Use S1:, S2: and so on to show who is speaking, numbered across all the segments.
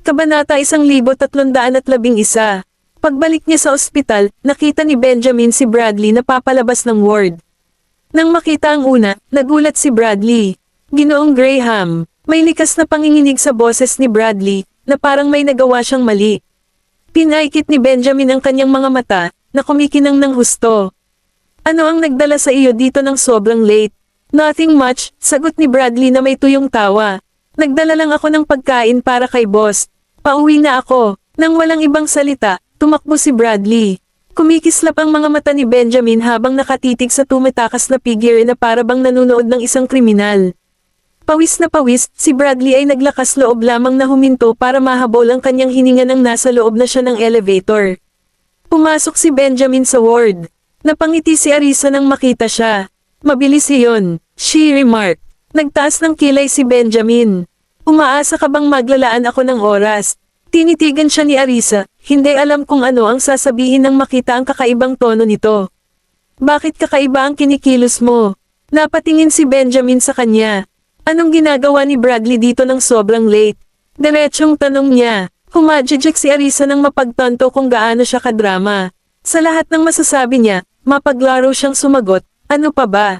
S1: Kabanata 1311. Pagbalik niya sa ospital, nakita ni Benjamin si Bradley na papalabas ng ward. Nang makita ang una, nagulat si Bradley. Ginoong Graham, may likas na panginginig sa boses ni Bradley, na parang may nagawa siyang mali. Pinaikit ni Benjamin ang kanyang mga mata, na kumikinang ng husto. Ano ang nagdala sa iyo dito ng sobrang late? Nothing much, sagot ni Bradley na may tuyong tawa. Nagdala lang ako ng pagkain para kay boss. Pauwi na ako. Nang walang ibang salita, tumakbo si Bradley. Kumikislap ang mga mata ni Benjamin habang nakatitig sa tumatakas na figure na para bang nanonood ng isang kriminal. Pawis na pawis, si Bradley ay naglakas loob lamang na huminto para mahabol ang kanyang hininga nang nasa loob na siya ng elevator. Pumasok si Benjamin sa ward. Napangiti si Arisa nang makita siya. Mabilis iyon, she remarked. Nagtaas ng kilay si Benjamin. Umaasa ka bang maglalaan ako ng oras? Tinitigan siya ni Arisa, hindi alam kung ano ang sasabihin nang makita ang kakaibang tono nito. Bakit kakaiba ang kinikilos mo? Napatingin si Benjamin sa kanya. Anong ginagawa ni Bradley dito ng sobrang late? Diretsong tanong niya. Humajijik si Arisa nang mapagtanto kung gaano siya kadrama. Sa lahat ng masasabi niya, mapaglaro siyang sumagot, ano pa ba?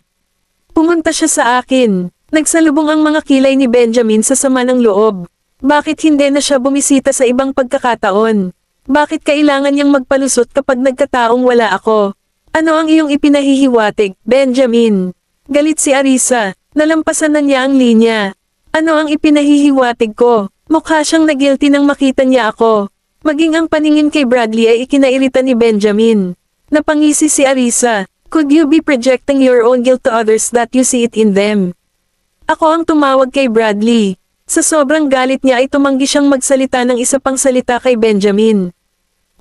S1: Pumunta siya sa akin. Nagsalubong ang mga kilay ni Benjamin sa sama ng loob. Bakit hindi na siya bumisita sa ibang pagkakataon? Bakit kailangan niyang magpalusot kapag nagkataong wala ako? Ano ang iyong ipinahihiwatig, Benjamin? Galit si Arisa. Nalampasan na niya ang linya. Ano ang ipinahihiwatig ko? Mukha siyang nagilty nang makita niya ako. Maging ang paningin kay Bradley ay ikinairita ni Benjamin. Napangisi si Arisa. Could you be projecting your own guilt to others that you see it in them? Ako ang tumawag kay Bradley. Sa sobrang galit niya ay tumanggi siyang magsalita ng isa pang salita kay Benjamin.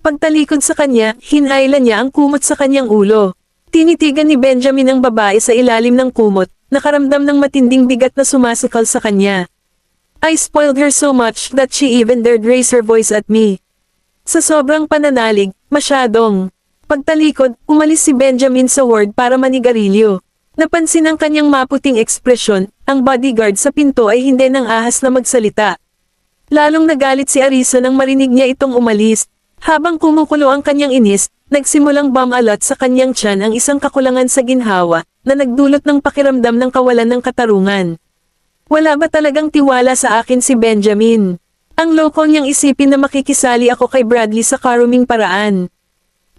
S1: Pagtalikod sa kanya, hinailan niya ang kumot sa kanyang ulo. Tinitigan ni Benjamin ang babae sa ilalim ng kumot, nakaramdam ng matinding bigat na sumasakal sa kanya. I spoiled her so much that she even dared raise her voice at me. Sa sobrang pananalig, masyadong. Pagtalikod, umalis si Benjamin sa ward para manigarilyo. Napansin ang kanyang maputing ekspresyon, ang bodyguard sa pinto ay hindi nang ahas na magsalita. Lalong nagalit si Arisa nang marinig niya itong umalis. Habang kumukulo ang kanyang inis, nagsimulang bumalot sa kanyang tiyan ang isang kakulangan sa ginhawa, na nagdulot ng pakiramdam ng kawalan ng katarungan. Wala ba talagang tiwala sa akin si Benjamin? Ang loko niyang isipin na makikisali ako kay Bradley sa karuming paraan.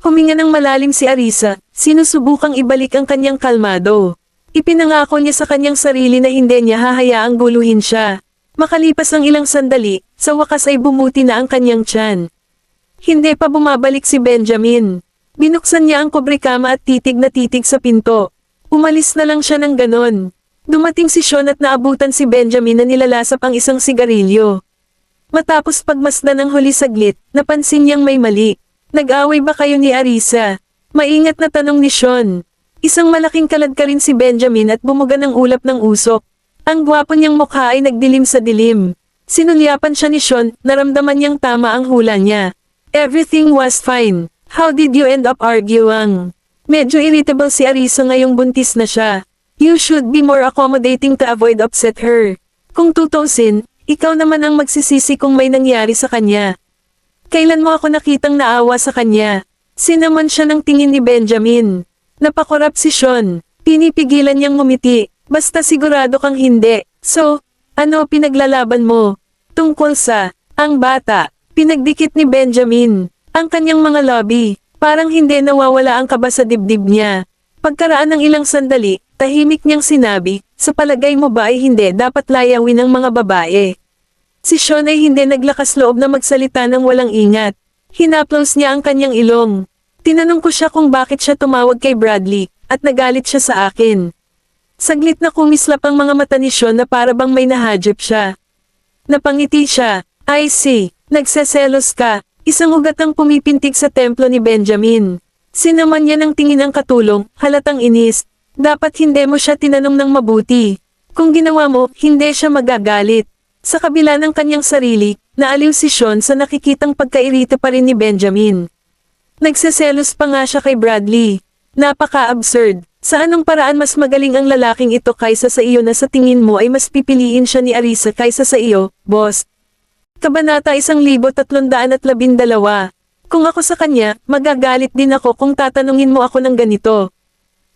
S1: Huminga ng malalim si Arisa, sinusubukang ibalik ang kanyang kalmado. Ipinangako niya sa kanyang sarili na hindi niya hahayaang guluhin siya. Makalipas ang ilang sandali, sa wakas ay bumuti na ang kanyang tiyan. Hindi pa bumabalik si Benjamin. Binuksan niya ang kubrikama at titig na titig sa pinto. Umalis na lang siya ng ganon. Dumating si Sean at naabutan si Benjamin na nilalasap ang isang sigarilyo. Matapos pagmasdan ng huli saglit, napansin niyang may mali. Nag-away ba kayo ni Arisa? Maingat na tanong ni Sean. Isang malaking kalad ka rin si Benjamin at bumuga ng ulap ng usok. Ang gwapo niyang mukha ay nagdilim sa dilim. Sinulyapan siya ni Sean, naramdaman niyang tama ang hula niya. Everything was fine. How did you end up arguing? Medyo irritable si Arisa ngayong buntis na siya. You should be more accommodating to avoid upset her. Kung tutusin, ikaw naman ang magsisisi kung may nangyari sa kanya. Kailan mo ako nakitang naawa sa kanya? Sinamon siya ng tingin ni Benjamin. Napakurap si Sean. Pinipigilan niyang ngumiti. Basta sigurado kang hindi. So, ano pinaglalaban mo? Tungkol sa, ang bata. Pinagdikit ni Benjamin. Ang kanyang mga lobby. Parang hindi nawawala ang kaba sa dibdib niya. Pagkaraan ng ilang sandali, tahimik niyang sinabi, sa palagay mo ba ay hindi dapat layawin ng mga babae? Si Sean ay hindi naglakas loob na magsalita ng walang ingat. Hinaplos niya ang kanyang ilong. Tinanong ko siya kung bakit siya tumawag kay Bradley, at nagalit siya sa akin. Saglit na kumislap ang mga mata ni Sean na para bang may nahadjep siya. Napangiti siya. I see, nagseselos ka. Isang ugat ang pumipintig sa templo ni Benjamin. Sinaman niya ng tingin ang katulong, halatang inis. Dapat hindi mo siya tinanong ng mabuti. Kung ginawa mo, hindi siya magagalit. Sa kabila ng kanyang sarili, naaliw si Sean sa nakikitang pagkairita pa rin ni Benjamin. Nagseselos pa nga siya kay Bradley. Napaka-absurd. Sa anong paraan mas magaling ang lalaking ito kaysa sa iyo na sa tingin mo ay mas pipiliin siya ni Arisa kaysa sa iyo, boss? Kabanata 1312. Kung ako sa kanya, magagalit din ako kung tatanungin mo ako ng ganito.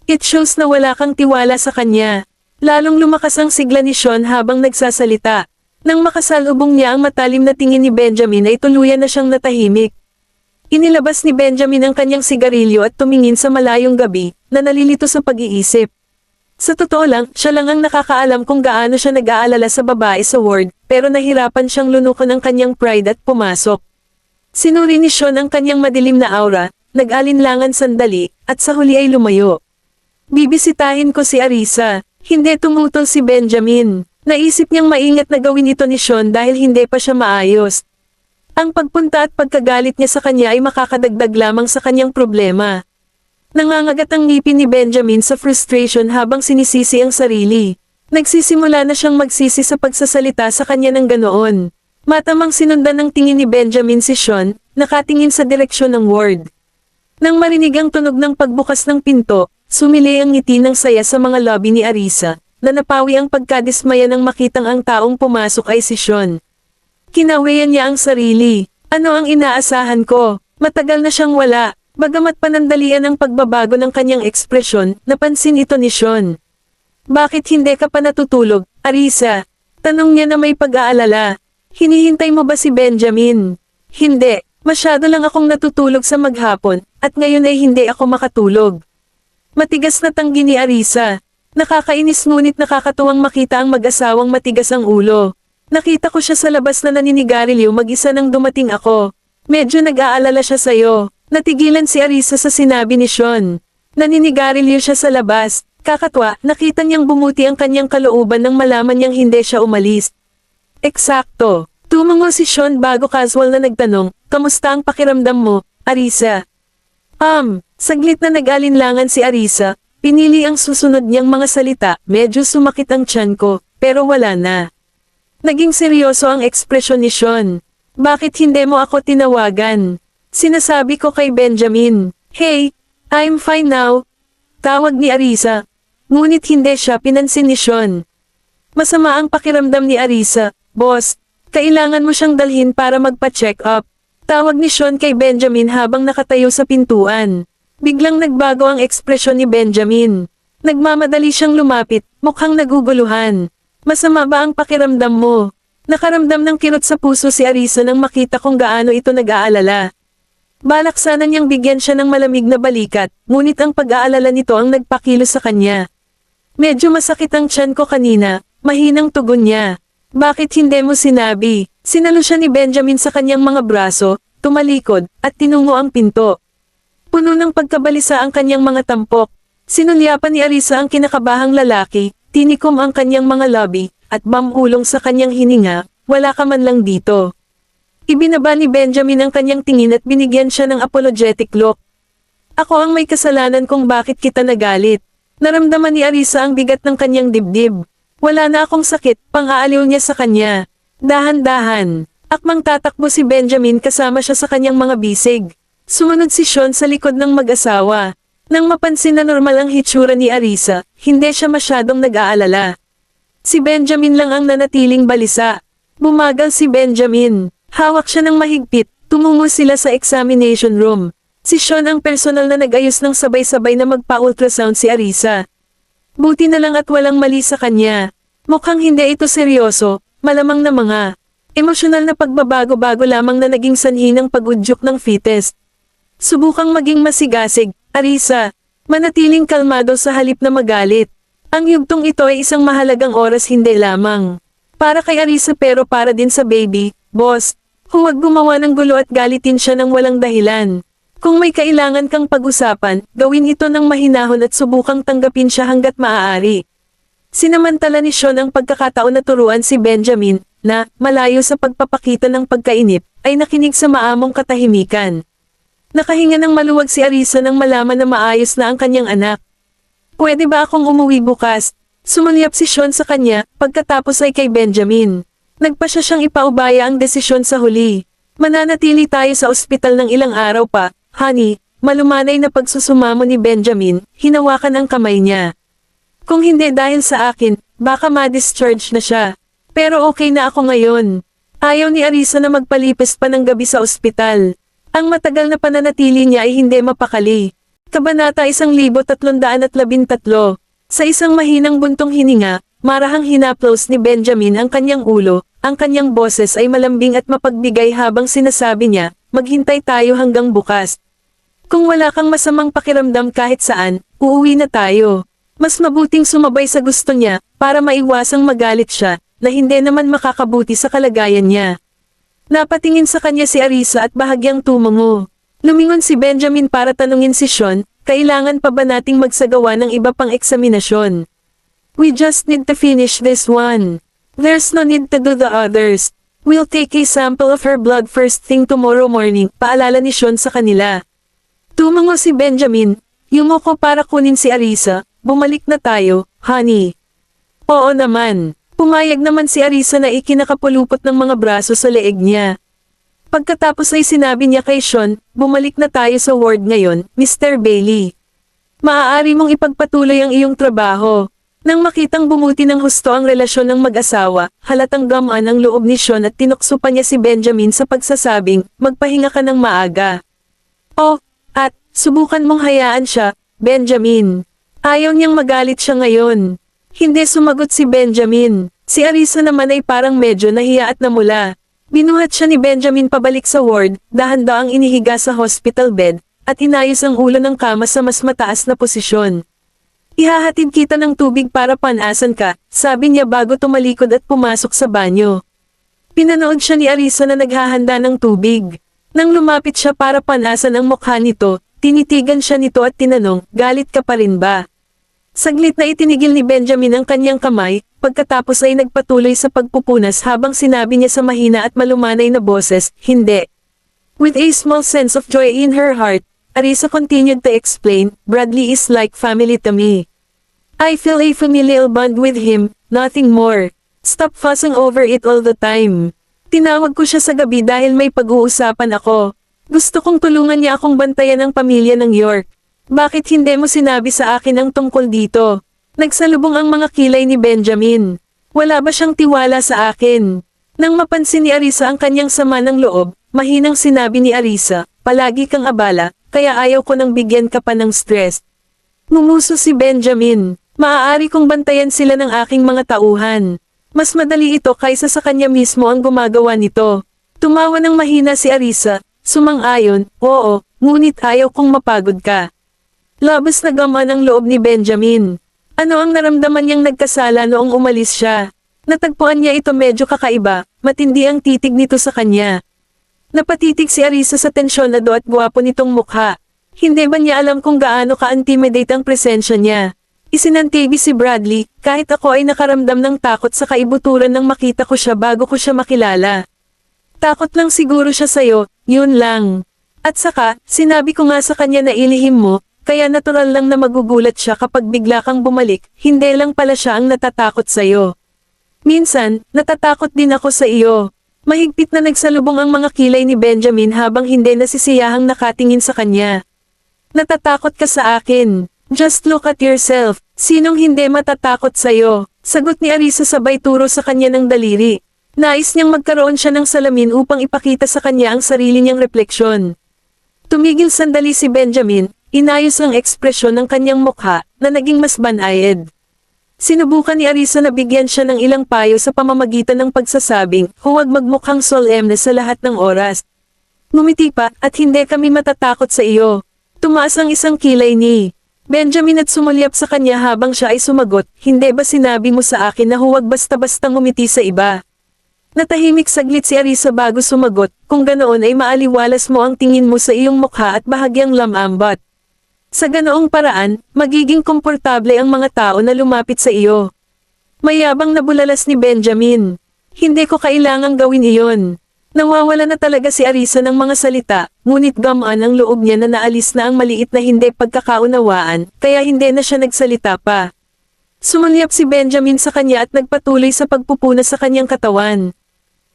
S1: It shows na wala kang tiwala sa kanya. Lalong lumakas ang sigla ni Sean habang nagsasalita. Nang makasalubong niya ang matalim na tingin ni Benjamin ay tuluyan na siyang natahimik. Inilabas ni Benjamin ang kanyang sigarilyo at tumingin sa malayong gabi, na nalilito sa pag-iisip. Sa totoo lang, siya lang ang nakakaalam kung gaano siya nag-aalala sa babae sa ward, pero nahirapan siyang lunukan ang kanyang pride at pumasok. Sinuri ni Sean ang kanyang madilim na aura, nag-alinlangan sandali, at sa huli ay lumayo. Bibisitahin ko si Arisa. Hindi tumutol si Benjamin. Naisip niyang maingat na gawin ito ni Sean dahil hindi pa siya maayos. Ang pagpunta at pagkagalit niya sa kanya ay makakadagdag lamang sa kanyang problema. Nangangagat ang ngipin ni Benjamin sa frustration habang sinisisi ang sarili. Nagsisimula na siyang magsisi sa pagsasalita sa kanya ng ganoon. Matamang sinundan ng tingin ni Benjamin si Sean, nakatingin sa direksyon ng ward. Nang marinig ang tunog ng pagbukas ng pinto, sumili ang ngiti ng saya sa mga lobby ni Arisa, na napawi ang pagkadismaya nang makitang ang taong pumasok ay si Sean. Kinawian niya ang sarili. Ano ang inaasahan ko? Matagal na siyang wala. Bagamat panandalian ang pagbabago ng kanyang ekspresyon, napansin ito ni Sean. Bakit hindi ka pa natutulog, Arisa? Tanong niya na may pag-aalala. Hinihintay mo ba si Benjamin? Hindi, masyado lang akong natutulog sa maghapon, at ngayon ay hindi ako makatulog. Matigas na tanggi ni Arisa. Nakakainis ngunit nakakatuwang makita ang mag-asawang matigas ang ulo. Nakita ko siya sa labas na naninigarilyo mag-isa nang dumating ako. Medyo nag-aalala siya sa'yo. Natigilan si Arisa sa sinabi ni Sean. Naninigarilyo siya sa labas. Kakatwa, nakita niyang bumuti ang kanyang kalooban nang malaman niyang hindi siya umalis. Eksakto. Tumango si Sean bago casual na nagtanong, kamusta ang pakiramdam mo, Arisa? Saglit na nag-alinlangan si Arisa. Pinili ang susunod niyang mga salita, medyo sumakit ang tiyan ko, pero wala na. Naging seryoso ang ekspresyon ni Sean. Bakit hindi mo ako tinawagan? Sinasabi ko kay Benjamin, hey, I'm fine now. Tawag ni Arisa. Ngunit hindi siya pinansin ni Sean. Masama ang pakiramdam ni Arisa, boss. Kailangan mo siyang dalhin para magpa-check up. Tawag ni Sean kay Benjamin habang nakatayo sa pintuan. Biglang nagbago ang ekspresyon ni Benjamin. Nagmamadali siyang lumapit, mukhang naguguluhan. Masama ba ang pakiramdam mo? Nakaramdam ng kirot sa puso si Arisa nang makita kung gaano ito nag-aalala. Balak sana niyang bigyan siya ng malamig na balikat, ngunit ang pag-aalala nito ang nagpakilos sa kanya. Medyo masakit ang tiyan ko kanina, mahinang tugon niya. Bakit hindi mo sinabi? Sinalo siya ni Benjamin sa kanyang mga braso, tumalikod, at tinungo ang pinto. Puno ng pagkabalisa ang kanyang mga tampok. Sinulyapan ni Arisa ang kinakabahang lalaki, tinikom ang kanyang mga labi, at mamulong sa kanyang hininga, wala ka man lang dito. Ibinaba ni Benjamin ang kanyang tingin at binigyan siya ng apologetic look. Ako ang may kasalanan kung bakit kita nagalit. Naramdaman ni Arisa ang bigat ng kanyang dibdib. Wala na akong sakit, pang-aaliw niya sa kanya. Dahan-dahan. Akmang tatakbo si Benjamin kasama siya sa kanyang mga bisig. Sumunod si Sean sa likod ng mag-asawa. Nang mapansin na normal ang hitsura ni Arisa, hindi siya masyadong nag-aalala. Si Benjamin lang ang nanatiling balisa. Bumagal si Benjamin. Hawak siya ng mahigpit, tumungo sila sa examination room. Si Sean ang personal na nag-ayos ng sabay-sabay na magpa-ultrasound si Arisa. Buti na lang at walang mali sa kanya. Mukhang hindi ito seryoso, malamang na mga emosyonal na pagbabago-bago lamang na naging sanhi ng pag-udyok ng fetus. Subukang maging masigasig, Arisa. Manatiling kalmado sa halip na magalit. Ang yugtong ito ay isang mahalagang oras hindi lamang para kay Arisa pero para din sa baby, boss. Huwag gumawa ng gulo at galitin siya ng walang dahilan. Kung may kailangan kang pag-usapan, gawin ito ng mahinahon at subukang tanggapin siya hanggat maaari. Sinamantala ni Sean ang pagkakataon na turuan si Benjamin, na, malayo sa pagpapakita ng pagkainip, ay nakinig sa maamong katahimikan. Nakahinga ng maluwag si Arisa nang malaman na maayos na ang kanyang anak. Pwede ba akong umuwi bukas? Sumulyap si Sean sa kanya, pagkatapos ay kay Benjamin. Nagpasya siyang ipaubaya ang desisyon sa huli. Mananatili tayo sa ospital ng ilang araw pa, honey. Malumanay na pagsusumamo ni Benjamin, hinawakan ang kamay niya. Kung hindi dahil sa akin, baka ma-discharge na siya. Pero okay na ako ngayon. Ayaw ni Arisa na magpalipis pa ng gabi sa ospital. Ang matagal na pananatili niya ay hindi mapakali. Kabanata 1313. Sa isang mahinang buntong hininga, marahang hinaplos ni Benjamin ang kanyang ulo, ang kanyang boses ay malambing at mapagbigay habang sinasabi niya, maghintay tayo hanggang bukas. Kung wala kang masamang pakiramdam kahit saan, uuwi na tayo. Mas mabuting sumabay sa gusto niya, para maiwasang magalit siya, na hindi naman makakabuti sa kalagayan niya. Napatingin sa kanya si Arisa at bahagyang tumango. Lumingon si Benjamin para tanungin si Sean, kailangan pa ba nating magsagawa ng iba pang eksaminasyon? We just need to finish this one. There's no need to do the others. We'll take a sample of her blood first thing tomorrow morning, paalala ni Sean sa kanila. Tumango si Benjamin, yumuko para kunin si Arisa, bumalik na tayo, honey. Oo naman. Pumayag naman si Arisa na ikinakapulupot ng mga braso sa leeg niya. Pagkatapos ay sinabi niya kay Sean, bumalik na tayo sa ward ngayon, Mr. Bailey. Maaari mong ipagpatuloy ang iyong trabaho. Nang makitang bumuti ng husto ang relasyon ng mag-asawa, halatang gamaan ang loob ni Sean at tinukso pa niya si Benjamin sa pagsasabing, magpahinga ka ng maaga. Oh, at, subukan mong hayaan siya, Benjamin. Ayaw niyang magalit siya ngayon. Hindi sumagot si Benjamin. Si Arisa naman ay parang medyo nahiya at namula. Binuhat siya ni Benjamin pabalik sa ward, dahan-daang inihiga sa hospital bed, at inayos ang ulo ng kama sa mas mataas na posisyon. Ihahatid kita ng tubig para panasan ka, sabi niya bago tumalikod at pumasok sa banyo. Pinanood siya ni Arisa na naghahanda ng tubig. Nang lumapit siya para panasan ang mukha nito, tinitigan siya nito at tinanong, galit ka pa rin ba? Saglit na itinigil ni Benjamin ang kanyang kamay, pagkatapos ay nagpatuloy sa pagpupunas habang sinabi niya sa mahina at malumanay na boses, hindi. With a small sense of joy in her heart, Arisa continued to explain, Bradley is like family to me. I feel a familial bond with him, nothing more. Stop fussing over it all the time. Tinawag ko siya sa gabi dahil may pag-uusapan ako. Gusto kong tulungan niya akong bantayan ang pamilya ng York. Bakit hindi mo sinabi sa akin ang tungkol dito? Nagsalubong ang mga kilay ni Benjamin. Wala ba siyang tiwala sa akin? Nang mapansin ni Arisa ang kanyang sama ng loob, mahinang sinabi ni Arisa, palagi kang abala, kaya ayaw ko nang bigyan ka pa ng stress. Ngumuso si Benjamin, maaari kong bantayan sila ng aking mga tauhan. Mas madali ito kaysa sa kanya mismo ang gumagawa nito. Tumawa ng mahina si Arisa, sumang-ayon, oo, ngunit ayaw kong mapagod ka. Labas na gaman ang loob ni Benjamin. Ano ang naramdaman niyang nagkasala noong umalis siya? Natagpuan niya ito medyo kakaiba, matindi ang titig nito sa kanya. Napatitig si Arisa sa tensyonado at gwapo nitong mukha. Hindi ba niya alam kung gaano ka-intimidate ang presensya niya? Isinantibi si Bradley, kahit ako ay nakaramdam ng takot sa kaibuturan nang makita ko siya bago ko siya makilala. Takot lang siguro siya sa'yo, yun lang. At saka, sinabi ko nga sa kanya na ilihim mo, kaya natural lang na magugulat siya kapag bigla kang bumalik, hindi lang pala siya ang natatakot sa'yo. Minsan, natatakot din ako sa iyo. Mahigpit na nagsalubong ang mga kilay ni Benjamin habang hindi nasisiyahang nakatingin sa kanya. Natatakot ka sa akin. Just look at yourself. Sinong hindi matatakot sa'yo? Sagot ni Arisa sabay turo sa kanya ng daliri. Nais niyang magkaroon siya ng salamin upang ipakita sa kanya ang sarili niyang refleksyon. Tumigil sandali si Benjamin. Inayos ang ekspresyon ng kanyang mukha, na naging mas banayad. Sinubukan ni Arisa na bigyan siya ng ilang payo sa pamamagitan ng pagsasabing, huwag magmukhang solemne sa lahat ng oras. Ngumiti pa, at hindi kami matatakot sa iyo. Tumaas ang isang kilay ni Benjamin at sumulyap sa kanya habang siya ay sumagot, hindi ba sinabi mo sa akin na huwag basta-basta ngumiti sa iba? Natahimik saglit si Arisa bago sumagot, kung ganoon ay maaliwalas mo ang tingin mo sa iyong mukha at bahagyang lamambat. Sa ganoong paraan, magiging komportable ang mga tao na lumapit sa iyo. Mayabang na bulalas ni Benjamin. Hindi ko kailangang gawin iyon. Nawawala na talaga si Arisa ng mga salita, ngunit gamaan ang loob niya na naalis na ang maliit na hindi pagkakaunawaan, kaya hindi na siya nagsalita pa. Sumulyap si Benjamin sa kanya at nagpatuloy sa pagpupunas sa kanyang katawan.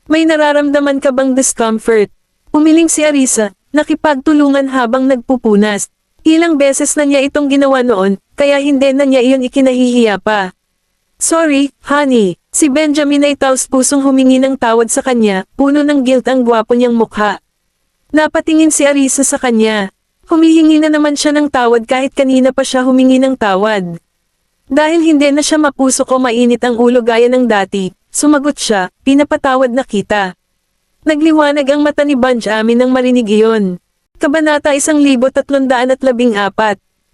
S1: May nararamdaman ka bang discomfort? Umiling si Arisa, nakipagtulungan habang nagpupunas. Ilang beses na niya itong ginawa noon, kaya hindi na niya iyon ikinahihiya pa. Sorry, honey. Si Benjamin ay taos-pusong humingi ng tawad sa kanya, puno ng guilt ang gwapo niyang mukha. Napatingin si Arisa sa kanya. Humihingi na naman siya ng tawad kahit kanina pa siya humingi ng tawad. Dahil hindi na siya mapusok o mainit ang ulo gaya ng dati, sumagot siya, pinapatawad na kita. Nagliwanag ang mata ni Benjamin nang marinig iyon. Kabanata 1314.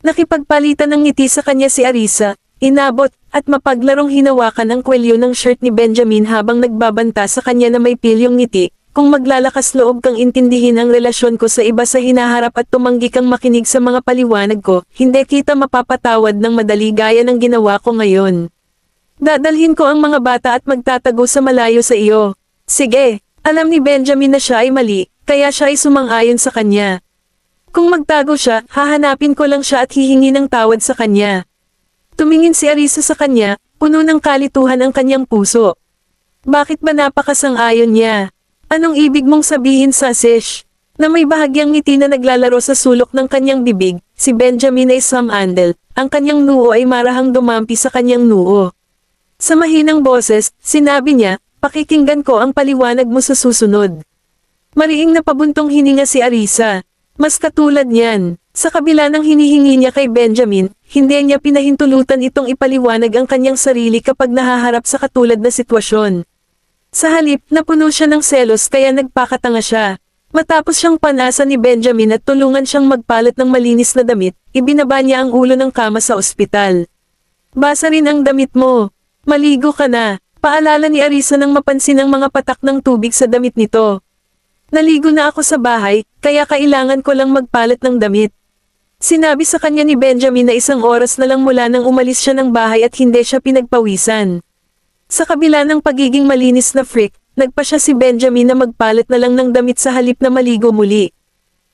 S1: Nakipagpalitan ng ngiti sa kanya si Arisa, inabot, at mapaglarong hinawakan ang kwelyo ng shirt ni Benjamin habang nagbabanta sa kanya na may pilyong ngiti. Kung maglalakas loob kang intindihin ang relasyon ko sa iba sa hinaharap at tumanggi kang makinig sa mga paliwanag ko, hindi kita mapapatawad ng madali gaya ng ginawa ko ngayon. Dadalhin ko ang mga bata at magtatago sa malayo sa iyo. Sige, alam ni Benjamin na siya ay mali, kaya siya ay sumang-ayon sa kanya. Kung magtago siya, hahanapin ko lang siya at hihingi ng tawad sa kanya. Tumingin si Arisa sa kanya, puno ng kalituhan ang kanyang puso. Bakit ba napakasang-ayon niya? Anong ibig mong sabihin sa Sish? Na may bahagyang ngiti na naglalaro sa sulok ng kanyang bibig, si Benjamin ay sumandal, ang kanyang noo ay marahang dumampi sa kanyang noo. Sa mahinang boses, sinabi niya, pakikinggan ko ang paliwanag mo sa susunod. Mariing napabuntong hininga si Arisa. Mas katulad niyan, sa kabila ng hinihingi niya kay Benjamin, hindi niya pinahintulutan itong ipaliwanag ang kanyang sarili kapag nahaharap sa katulad na sitwasyon. Sa halip, napuno siya ng selos kaya nagpakatanga siya. Matapos siyang panasan ni Benjamin at tulungan siyang magpalit ng malinis na damit, ibinaba niya ang ulo ng kama sa ospital. Basa rin ang damit mo. Maligo ka na. Paalala ni Arisa nang mapansin ang mga patak ng tubig sa damit nito. Naligo na ako sa bahay, kaya kailangan ko lang magpalit ng damit. Sinabi sa kanya ni Benjamin na 1 oras na lang mula nang umalis siya ng bahay at hindi siya pinagpawisan. Sa kabila ng pagiging malinis na freak, nagpa siya si Benjamin na magpalit na lang ng damit sa halip na maligo muli.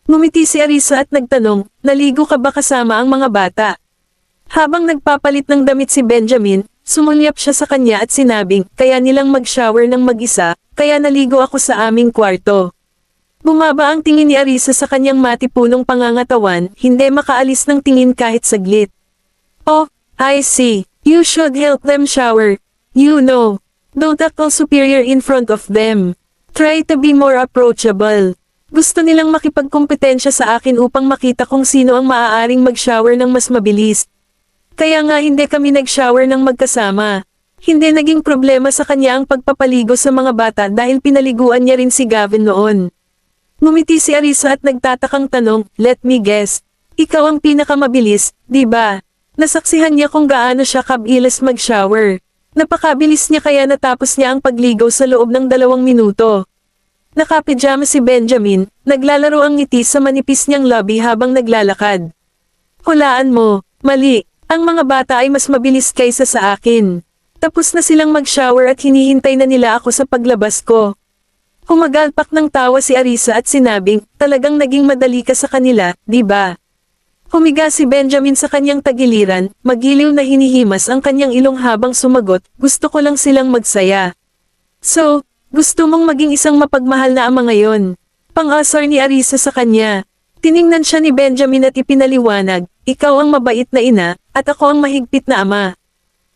S1: Ngumiti si Arisa at nagtanong, naligo ka ba kasama ang mga bata? Habang nagpapalit ng damit si Benjamin, sumulyap siya sa kanya at sinabing, kaya nilang mag-shower ng mag-isa, kaya naligo ako sa aming kwarto. Bumaba ang tingin ni Arisa sa kanyang matipunong pangangatawan, hindi makaalis ng tingin kahit saglit. Oh, I see. You should help them shower. You know. Don't act all superior in front of them. Try to be more approachable. Gusto nilang makipagkompetensya sa akin upang makita kung sino ang maaaring mag-shower ng mas mabilis. Kaya nga hindi kami nag-shower ng magkasama. Hindi naging problema sa kanya ang pagpapaligo sa mga bata dahil pinaliguan niya rin si Gavin noon. Ngumiti si Arisa at nagtatakang tanong, let me guess. Ikaw ang pinakamabilis, di ba? Nasaksihan niya kung gaano siya kabilis mag-shower. Napakabilis niya kaya natapos niya ang pagligaw sa loob ng 2 minuto. Nakapijama si Benjamin, naglalaro ang ngiti sa manipis niyang lobby habang naglalakad. Hulaan mo, mali, ang mga bata ay mas mabilis kaysa sa akin. Tapos na silang mag-shower at hinihintay na nila ako sa paglabas ko. Humagalpak ng tawa si Arisa at sinabing, talagang naging madali ka sa kanila, di ba? Humiga si Benjamin sa kanyang tagiliran, magiliw na hinihimas ang kanyang ilong habang sumagot, gusto ko lang silang magsaya. So, gusto mong maging isang mapagmahal na ama ngayon? Pang-asar ni Arisa sa kanya. Tiningnan siya ni Benjamin at ipinaliwanag, ikaw ang mabait na ina, at ako ang mahigpit na ama.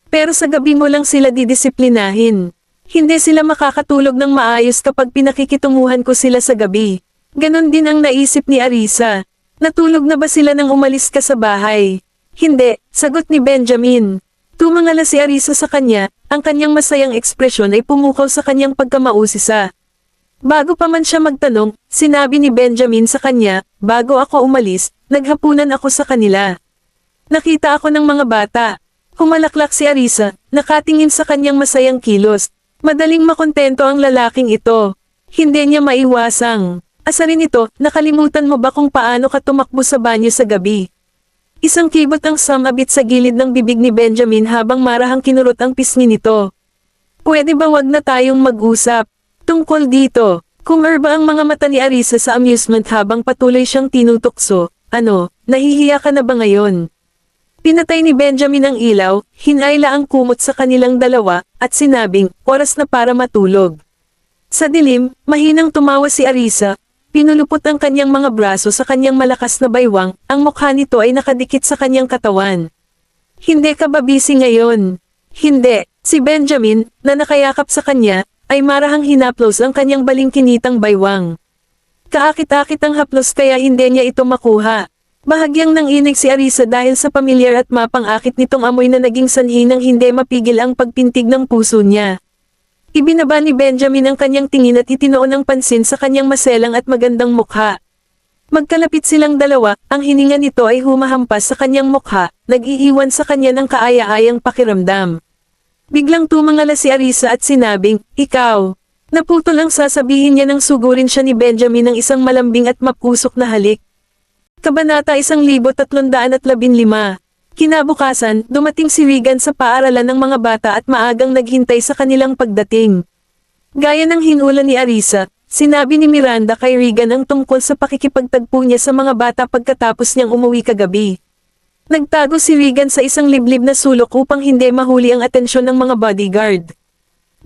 S1: Pero sa gabi mo lang sila didisiplinahin. Hindi sila makakatulog ng maayos kapag pinakikitunguhan ko sila sa gabi. Ganon din ang naisip ni Arisa. Natulog na ba sila nang umalis ka sa bahay? Hindi, sagot ni Benjamin. Tumangala si Arisa sa kanya, ang kanyang masayang ekspresyon ay pumukaw sa kanyang pagkamausisa. Bago pa man siya magtanong, sinabi ni Benjamin sa kanya, bago ako umalis, naghapunan ako sa kanila. Nakita ako ng mga bata. Humalaklak si Arisa, nakatingin sa kanyang masayang kilos. Madaling makontento ang lalaking ito. Hindi niya maiwasang. Asarin ito, nakalimutan mo ba kung paano ka tumakbo sa banyo sa gabi? Isang kibot ang sumabit sa gilid ng bibig ni Benjamin habang marahang kinurot ang pisngi nito. Pwede ba wag na tayong mag-usap? Tungkol dito, kumerba ang mga mata ni Arisa sa amusement habang patuloy siyang tinutukso. Ano, nahihiya ka na ba ngayon? Pinatay ni Benjamin ang ilaw, hinayla ang kumot sa kanilang dalawa, at sinabing, oras na para matulog. Sa dilim, mahinang tumawa si Arisa, pinulupot ang kanyang mga braso sa kanyang malakas na baywang, ang mukha nito ay nakadikit sa kanyang katawan. Hindi ka ba busy ngayon? Hindi, Si Benjamin, na nakayakap sa kanya, ay marahang hinaplos ang kanyang balingkinitang baywang. Kaakit-akit ang haplos kaya hindi niya ito makuha. Bahagyang nanginig si Arisa dahil sa pamilyar at mapang-akit nitong amoy na naging sanhi ng hindi mapigil ang pagpintig ng puso niya. Ibinaba ni Benjamin ang kanyang tingin at itinoon ang pansin sa kanyang maselang at magandang mukha. Magkalapit silang dalawa, ang hininga nito ay humahampas sa kanyang mukha, nag-iiwan sa kanya ng kaaya-ayang pakiramdam. Biglang tumangala si Arisa at sinabing, "Ikaw." Naputol ang sasabihin niya nang sugurin siya ni Benjamin ng isang malambing at mapusok na halik. Kabanata 1315. Kinabukasan, dumating si Regan sa paaralan ng mga bata at maagang naghintay sa kanilang pagdating. Gaya ng hinula ni Arisa, sinabi ni Miranda kay Regan ang tungkol sa pakikipagtagpo niya sa mga bata pagkatapos niyang umuwi kagabi. Nagtago si Regan sa isang liblib na sulok upang hindi mahuli ang atensyon ng mga bodyguard.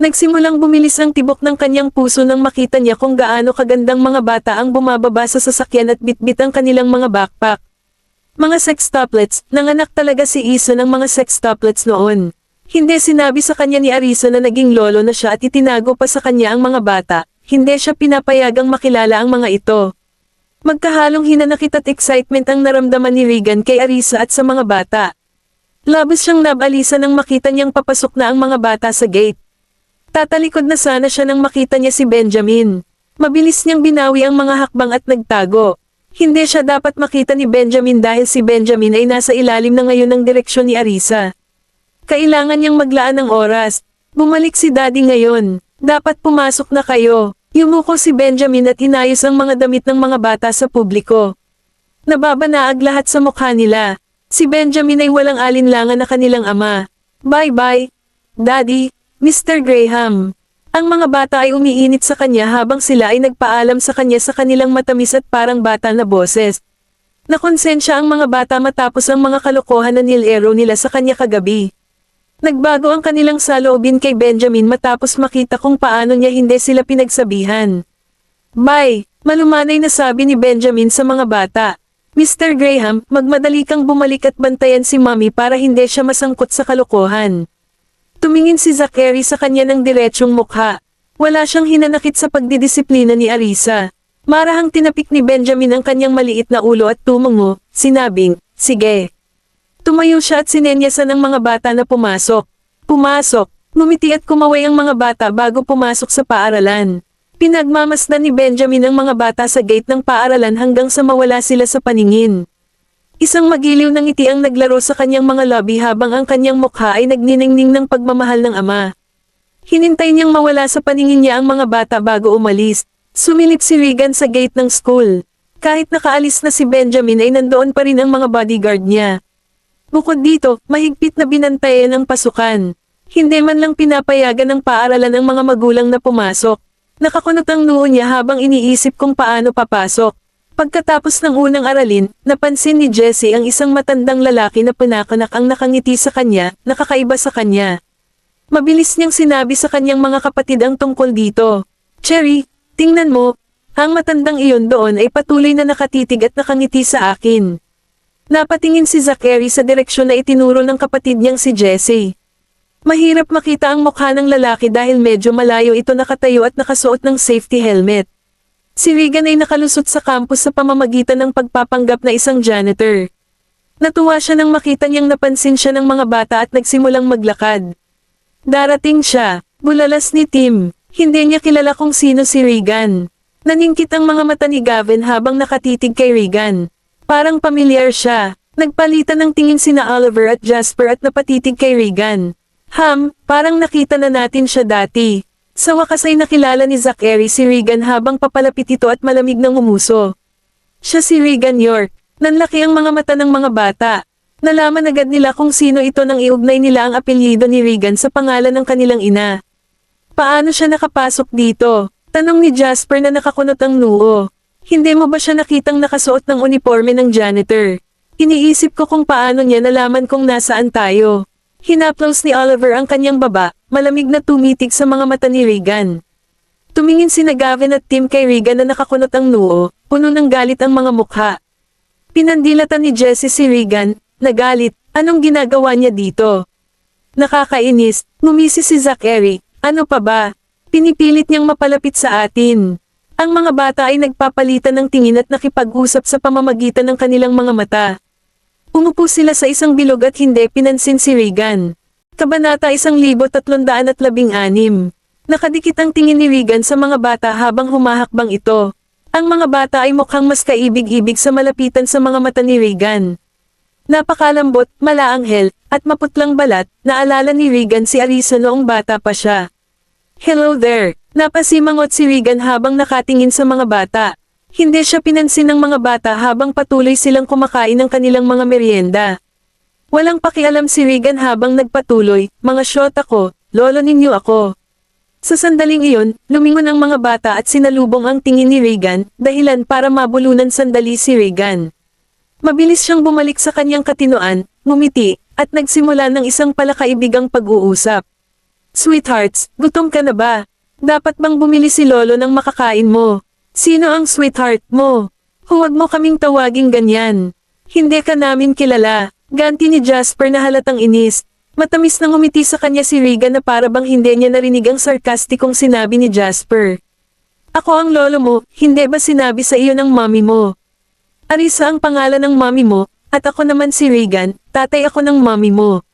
S1: Nagsimulang bumilis ang tibok ng kanyang puso nang makita niya kung gaano kagandang mga bata ang bumababa sa sasakyan at bitbit ang kanilang mga backpack. Mga sextuplets, nanganak talaga si Isa ng mga sextuplets noon. Hindi sinabi sa kanya ni Arisa na naging lolo na siya at itinago pa sa kanya ang mga bata, hindi siya pinapayagang makilala ang mga ito. Magkahalong hinanakit at excitement ang naramdaman ni Regan kay Arisa at sa mga bata. Labis siyang nabalisa nang makita niyang papasok na ang mga bata sa gate. Tatalikod na sana siya nang makita niya si Benjamin. Mabilis niyang binawi ang mga hakbang at nagtago. Hindi siya dapat makita ni Benjamin dahil si Benjamin ay nasa ilalim na ngayon ng direksyon ni Arisa. Kailangan niyang maglaan ng oras. Bumalik si Daddy ngayon. Dapat pumasok na kayo. Yumuko si Benjamin at inayos ang mga damit ng mga bata sa publiko. Nababanaag lahat sa mukha nila. Si Benjamin ay walang alinlangan na kanilang ama. "Bye-bye, Daddy, Mr. Graham." Ang mga bata ay umiinit sa kanya habang sila ay nagpaalam sa kanya sa kanilang matamis at parang bata na boses. Nakonsensya ang mga bata matapos ang mga kalokohan na nilero nila sa kanya kagabi. Nagbago ang kanilang saloobin kay Benjamin matapos makita kung paano niya hindi sila pinagsabihan. "Bye," malumanay na sabi ni Benjamin sa mga bata. "Mr. Graham, magmadali kang bumalik at bantayan si Mommy para hindi siya masangkot sa kalokohan." Tumingin si Zachary sa kanya ng diretsyong mukha. Wala siyang hinanakit sa pagdidisiplina ni Arisa. Marahang tinapik ni Benjamin ang kanyang maliit na ulo at tumungo, sinabing, "Sige." Tumayo siya at sinenyasan ng mga bata na pumasok. Pumasok. Ngumiti at kumaway ang mga bata bago pumasok sa paaralan. Pinagmamasdan ni Benjamin ang mga bata sa gate ng paaralan hanggang sa mawala sila sa paningin. Isang magiliw na ngiti ang naglaro sa kanyang mga labi habang ang kanyang mukha ay nagniningning ng pagmamahal ng ama. Hinintay niyang mawala sa paningin niya ang mga bata bago umalis. Sumilip si Regan sa gate ng school. Kahit nakaalis na si Benjamin ay nandoon pa rin ang mga bodyguard niya. Bukod dito, mahigpit na binantayan ang pasukan. Hindi man lang pinapayagan ng paaralan ang mga magulang na pumasok. Nakakunot ang noo niya habang iniisip kung paano papasok. Pagkatapos ng unang aralin, napansin ni Jessie ang isang matandang lalaki na pinakanak ang nakangiti sa kanya, nakakaiba sa kanya. Mabilis niyang sinabi sa kanyang mga kapatid ang tungkol dito. "Cherry, tingnan mo, ang matandang iyon doon ay patuloy na nakatitig at nakangiti sa akin." Napatingin si Zachary sa direksyon na itinuro ng kapatid niyang si Jessie. Mahirap makita ang mukha ng lalaki dahil medyo malayo ito nakatayo at nakasuot ng safety helmet. Si Regan ay nakalusot sa campus sa pamamagitan ng pagpapanggap na isang janitor. Natuwa siya nang makita niyang napansin siya ng mga bata at nagsimulang maglakad. Darating siya, bulalas ni Tim. Hindi niya kilala kung sino si Regan. Naningkit ang mga mata ni Gavin habang nakatitig kay Regan. Parang pamilyar siya. Nagpalitan ng tingin sina Oliver at Jasper at napatitig kay Regan. Parang nakita na natin siya dati. Sa wakas ay nakilala ni Zachary si Regan habang papalapit ito at malamig ng umuso. Siya si Regan York. Nanlaki ang mga mata ng mga bata. Nalaman agad nila kung sino ito nang iugnay nila ang apelyido ni Regan sa pangalan ng kanilang ina. "Paano siya nakapasok dito?" tanong ni Jasper na nakakunot ang noo. "Hindi mo ba siya nakitang nakasuot ng uniforme ng janitor?" "Iniisip ko kung paano niya nalaman kung nasaan tayo." Hinaplos ni Oliver ang kanyang baba, malamig na tumitig sa mga mata ni Regan. Tumingin sina Gavin at Tim kay Regan na nakakunot ang noo, puno ng galit ang mga mukha. Pinandilatan ni Jessie si Regan, nagalit, anong ginagawa niya dito? Nakakainis, ngumisi si Zachary. Ano pa ba? Pinipilit niyang mapalapit sa atin. Ang mga bata ay nagpapalitan ng tingin at nakipag-usap sa pamamagitan ng kanilang mga mata. Umupo sila sa isang bilog at hindi pinansin si Regan. Kabanata 1316. Nakadikit ang tingin ni Regan sa mga bata habang humahakbang ito. Ang mga bata ay mukhang mas kaibig-ibig sa malapitan sa mga mata ni Regan. Napakalambot, malaanghel, at maputlang balat, naalala ni Regan si Arisa noong bata pa siya. Hello there, napasimangot si Regan habang nakatingin sa mga bata. Hindi siya pinansin ng mga bata habang patuloy silang kumakain ng kanilang mga merienda. Walang pakialam si Regan habang nagpatuloy, mga shota ko, lolo ninyo ako. Sa sandaling iyon, lumingon ang mga bata at sinalubong ang tingin ni Regan, dahilan para mabulunan sandali si Regan. Mabilis siyang bumalik sa kanyang katinoan, ngumiti, at nagsimula ng isang palakaibigang pag-uusap. Sweethearts, gutom ka na ba? Dapat bang bumili si lolo ng makakain mo? Sino ang sweetheart mo? Huwag mo kaming tawaging ganyan. Hindi ka namin kilala. Ganti ni Jasper na halatang inis. Matamis na ngumiti sa kanya si Regan na para bang hindi niya narinig ang sarkastikong sinabi ni Jasper. Ako ang lolo mo, hindi ba sinabi sa iyo ng mommy mo? Arisa ang pangalan ng mommy mo, at ako naman si Regan, tatay ako ng mommy mo.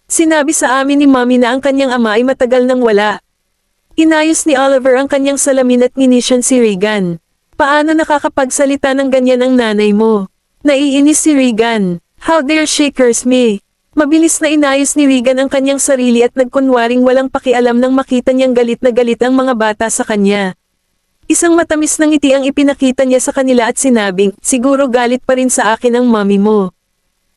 S1: Sinabi sa amin ni mommy na ang kanyang ama ay matagal nang wala. Inayos ni Oliver ang kanyang salamin at nginisyon si Regan. Paano nakakapagsalita ng ganyan ang nanay mo? Naiinis si Regan. How dare she curse me? Mabilis na inayos ni Regan ang kanyang sarili at nagkunwaring walang pakialam nang makita niyang galit na galit ang mga bata sa kanya. Isang matamis na ngiti ang ipinakita niya sa kanila at sinabing, siguro galit pa rin sa akin ang mommy mo.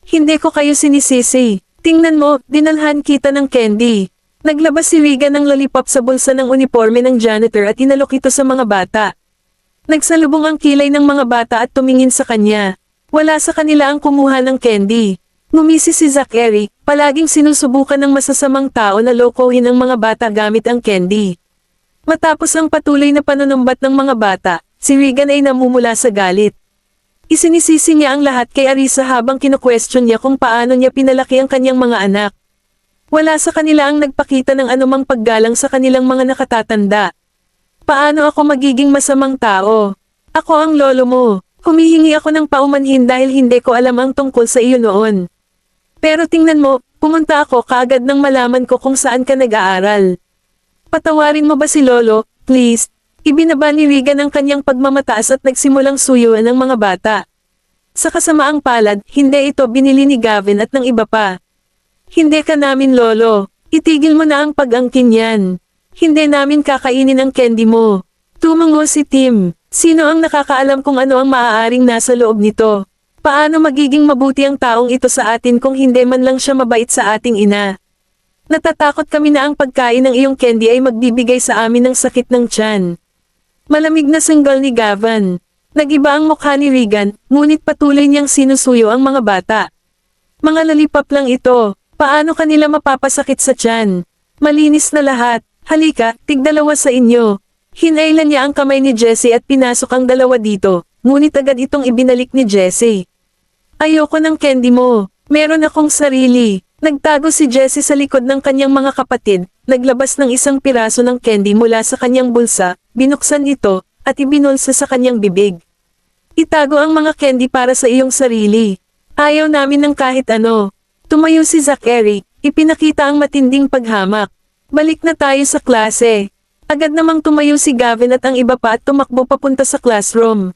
S1: Hindi ko kayo sinisisi. Tingnan mo, dinalhan kita ng candy. Naglabas si Regan ng lollipop sa bulsa ng uniforme ng janitor at inalok ito sa mga bata. Nagsalubong ang kilay ng mga bata at tumingin sa kanya. Wala sa kanila ang kumuha ng candy. Ngumisi si Zachary, palaging sinusubukan ng masasamang tao na lokohin ang mga bata gamit ang candy. Matapos ang patuloy na panunumbat ng mga bata, si Regan ay namumula sa galit. Isinisisi niya ang lahat kay Arisa habang kinu-question niya kung paano niya pinalaki ang kanyang mga anak. Wala sa kanila ang nagpakita ng anumang paggalang sa kanilang mga nakatatanda. Paano ako magiging masamang tao? Ako ang lolo mo. Humihingi ako ng paumanhin dahil hindi ko alam ang tungkol sa iyo noon. Pero tingnan mo, pumunta ako kaagad nang malaman ko kung saan ka nag-aaral. Patawarin mo ba si lolo, please? Ibinaba ni Regan ang kanyang pagmamataas at nagsimulang suyuan ng mga bata. Sa kasamaang palad, hindi ito binili ni Gavin at ng iba pa. Hindi ka namin lolo. Itigil mo na ang pag-angkin yan. Hindi namin kakainin ang candy mo. Tumango si Tim. Sino ang nakakaalam kung ano ang maaaring nasa loob nito? Paano magiging mabuti ang taong ito sa atin kung hindi man lang siya mabait sa ating ina? Natatakot kami na ang pagkain ng iyong candy ay magbibigay sa amin ng sakit ng tiyan. Malamig na sanggal ni Gavin. Nag-iba ang mukha ni Regan, ngunit patuloy niyang sinusuyo ang mga bata. Mga lollipop lang ito. Paano kanila mapapasakit sa tiyan? Malinis na lahat. Halika, tigdalawa sa inyo. Hinailan niya ang kamay ni Jessie at pinasok ang dalawa dito, ngunit agad itong ibinalik ni Jessie. Ayoko ng candy mo. Meron akong sarili. Nagtago si Jessie sa likod ng kanyang mga kapatid, naglabas ng isang piraso ng candy mula sa kanyang bulsa, binuksan ito, at ibinulsa sa kanyang bibig. Itago ang mga candy para sa iyong sarili. Ayaw namin ng kahit ano. Tumayo si Zachary, ipinakita ang matinding paghamak. Balik na tayo sa klase. Agad namang tumayo si Gavin at ang iba pa at tumakbo papunta sa classroom.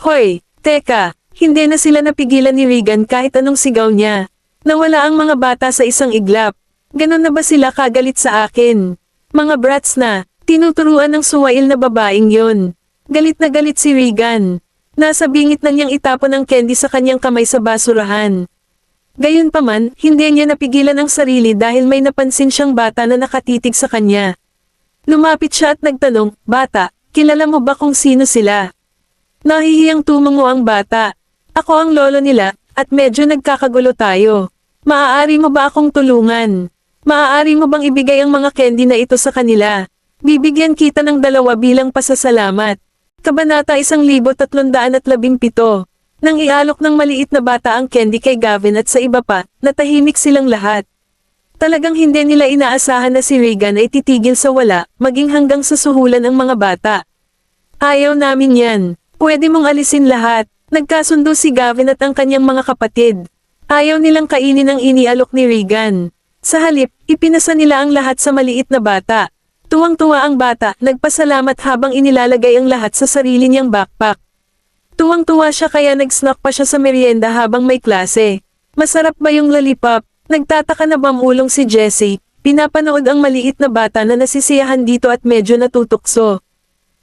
S1: Hoy, teka, hindi na sila napigilan ni Regan kahit anong sigaw niya. Nawala ang mga bata sa isang iglap. Ganon na ba sila kagalit sa akin? Mga brats na, tinuturuan ng suwail na babaeng yon. Galit na galit si Regan. Nasa bingit na niyang itapon ang candy sa kanyang kamay sa basurahan. Gayunpaman, hindi niya napigilan ang sarili dahil may napansin siyang bata na nakatitig sa kanya. Lumapit siya at nagtanong, bata, kilala mo ba kung sino sila? Nahihiyang tumango ang bata. Ako ang lolo nila, at medyo nagkakagulo tayo. Maaari mo ba akong tulungan? Maaari mo bang ibigay ang mga candy na ito sa kanila? Bibigyan kita ng 2 bilang pasasalamat. Kabanata 1317. Nang ialok ng maliit na bata ang candy kay Gavin at sa iba pa, natahimik silang lahat. Talagang hindi nila inaasahan na si Regan ay titigil sa wala, maging hanggang sa suhulan ang mga bata. Ayaw namin yan. Pwede mong alisin lahat. Nagkasundo si Gavin at ang kanyang mga kapatid. Ayaw nilang kainin ang inialok ni Regan. Sa halip, ipinasa nila ang lahat sa maliit na bata. Tuwang-tuwa ang bata, nagpasalamat habang inilalagay ang lahat sa sarili niyang backpack. Tuwang-tuwa siya kaya nag-snack pa siya sa merienda habang may klase. Masarap ba yung lollipop? Nagtataka na bamulong si Jessie, pinapanood ang maliit na bata na nasisiyahan dito at medyo natutukso.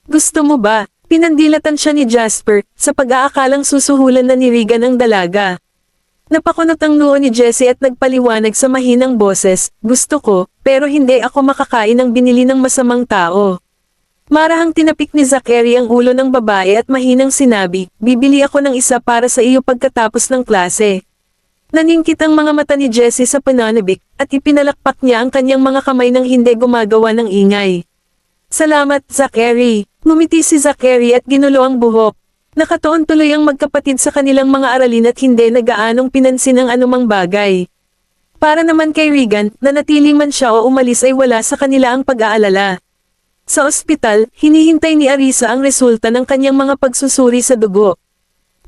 S1: Gusto mo ba? Pinandilatan siya ni Jasper, sa pag-aakalang susuhulan na ni Regan ang dalaga. Napakunot ang noo ni Jessie at nagpaliwanag sa mahinang boses, gusto ko, pero hindi ako makakain ng binili ng masamang tao. Marahang tinapik ni Zachary ang ulo ng babae at mahinang sinabi, bibili ako ng isa para sa iyo pagkatapos ng klase. Naningkit ang mga mata ni Jessie sa pananabik, at ipinalakpak niya ang kanyang mga kamay nang hindi gumagawa ng ingay. Salamat, Zachary. Ngumiti si Zachary at ginulo ang buhok. Nakatuon tuloy ang magkapatid sa kanilang mga aralin at hindi nagaanong pinansin ang anumang bagay. Para naman kay Regan, nanatili man siya o umalis ay wala sa kanila ang pag-aalala. Sa ospital, hinihintay ni Arisa ang resulta ng kanyang mga pagsusuri sa dugo.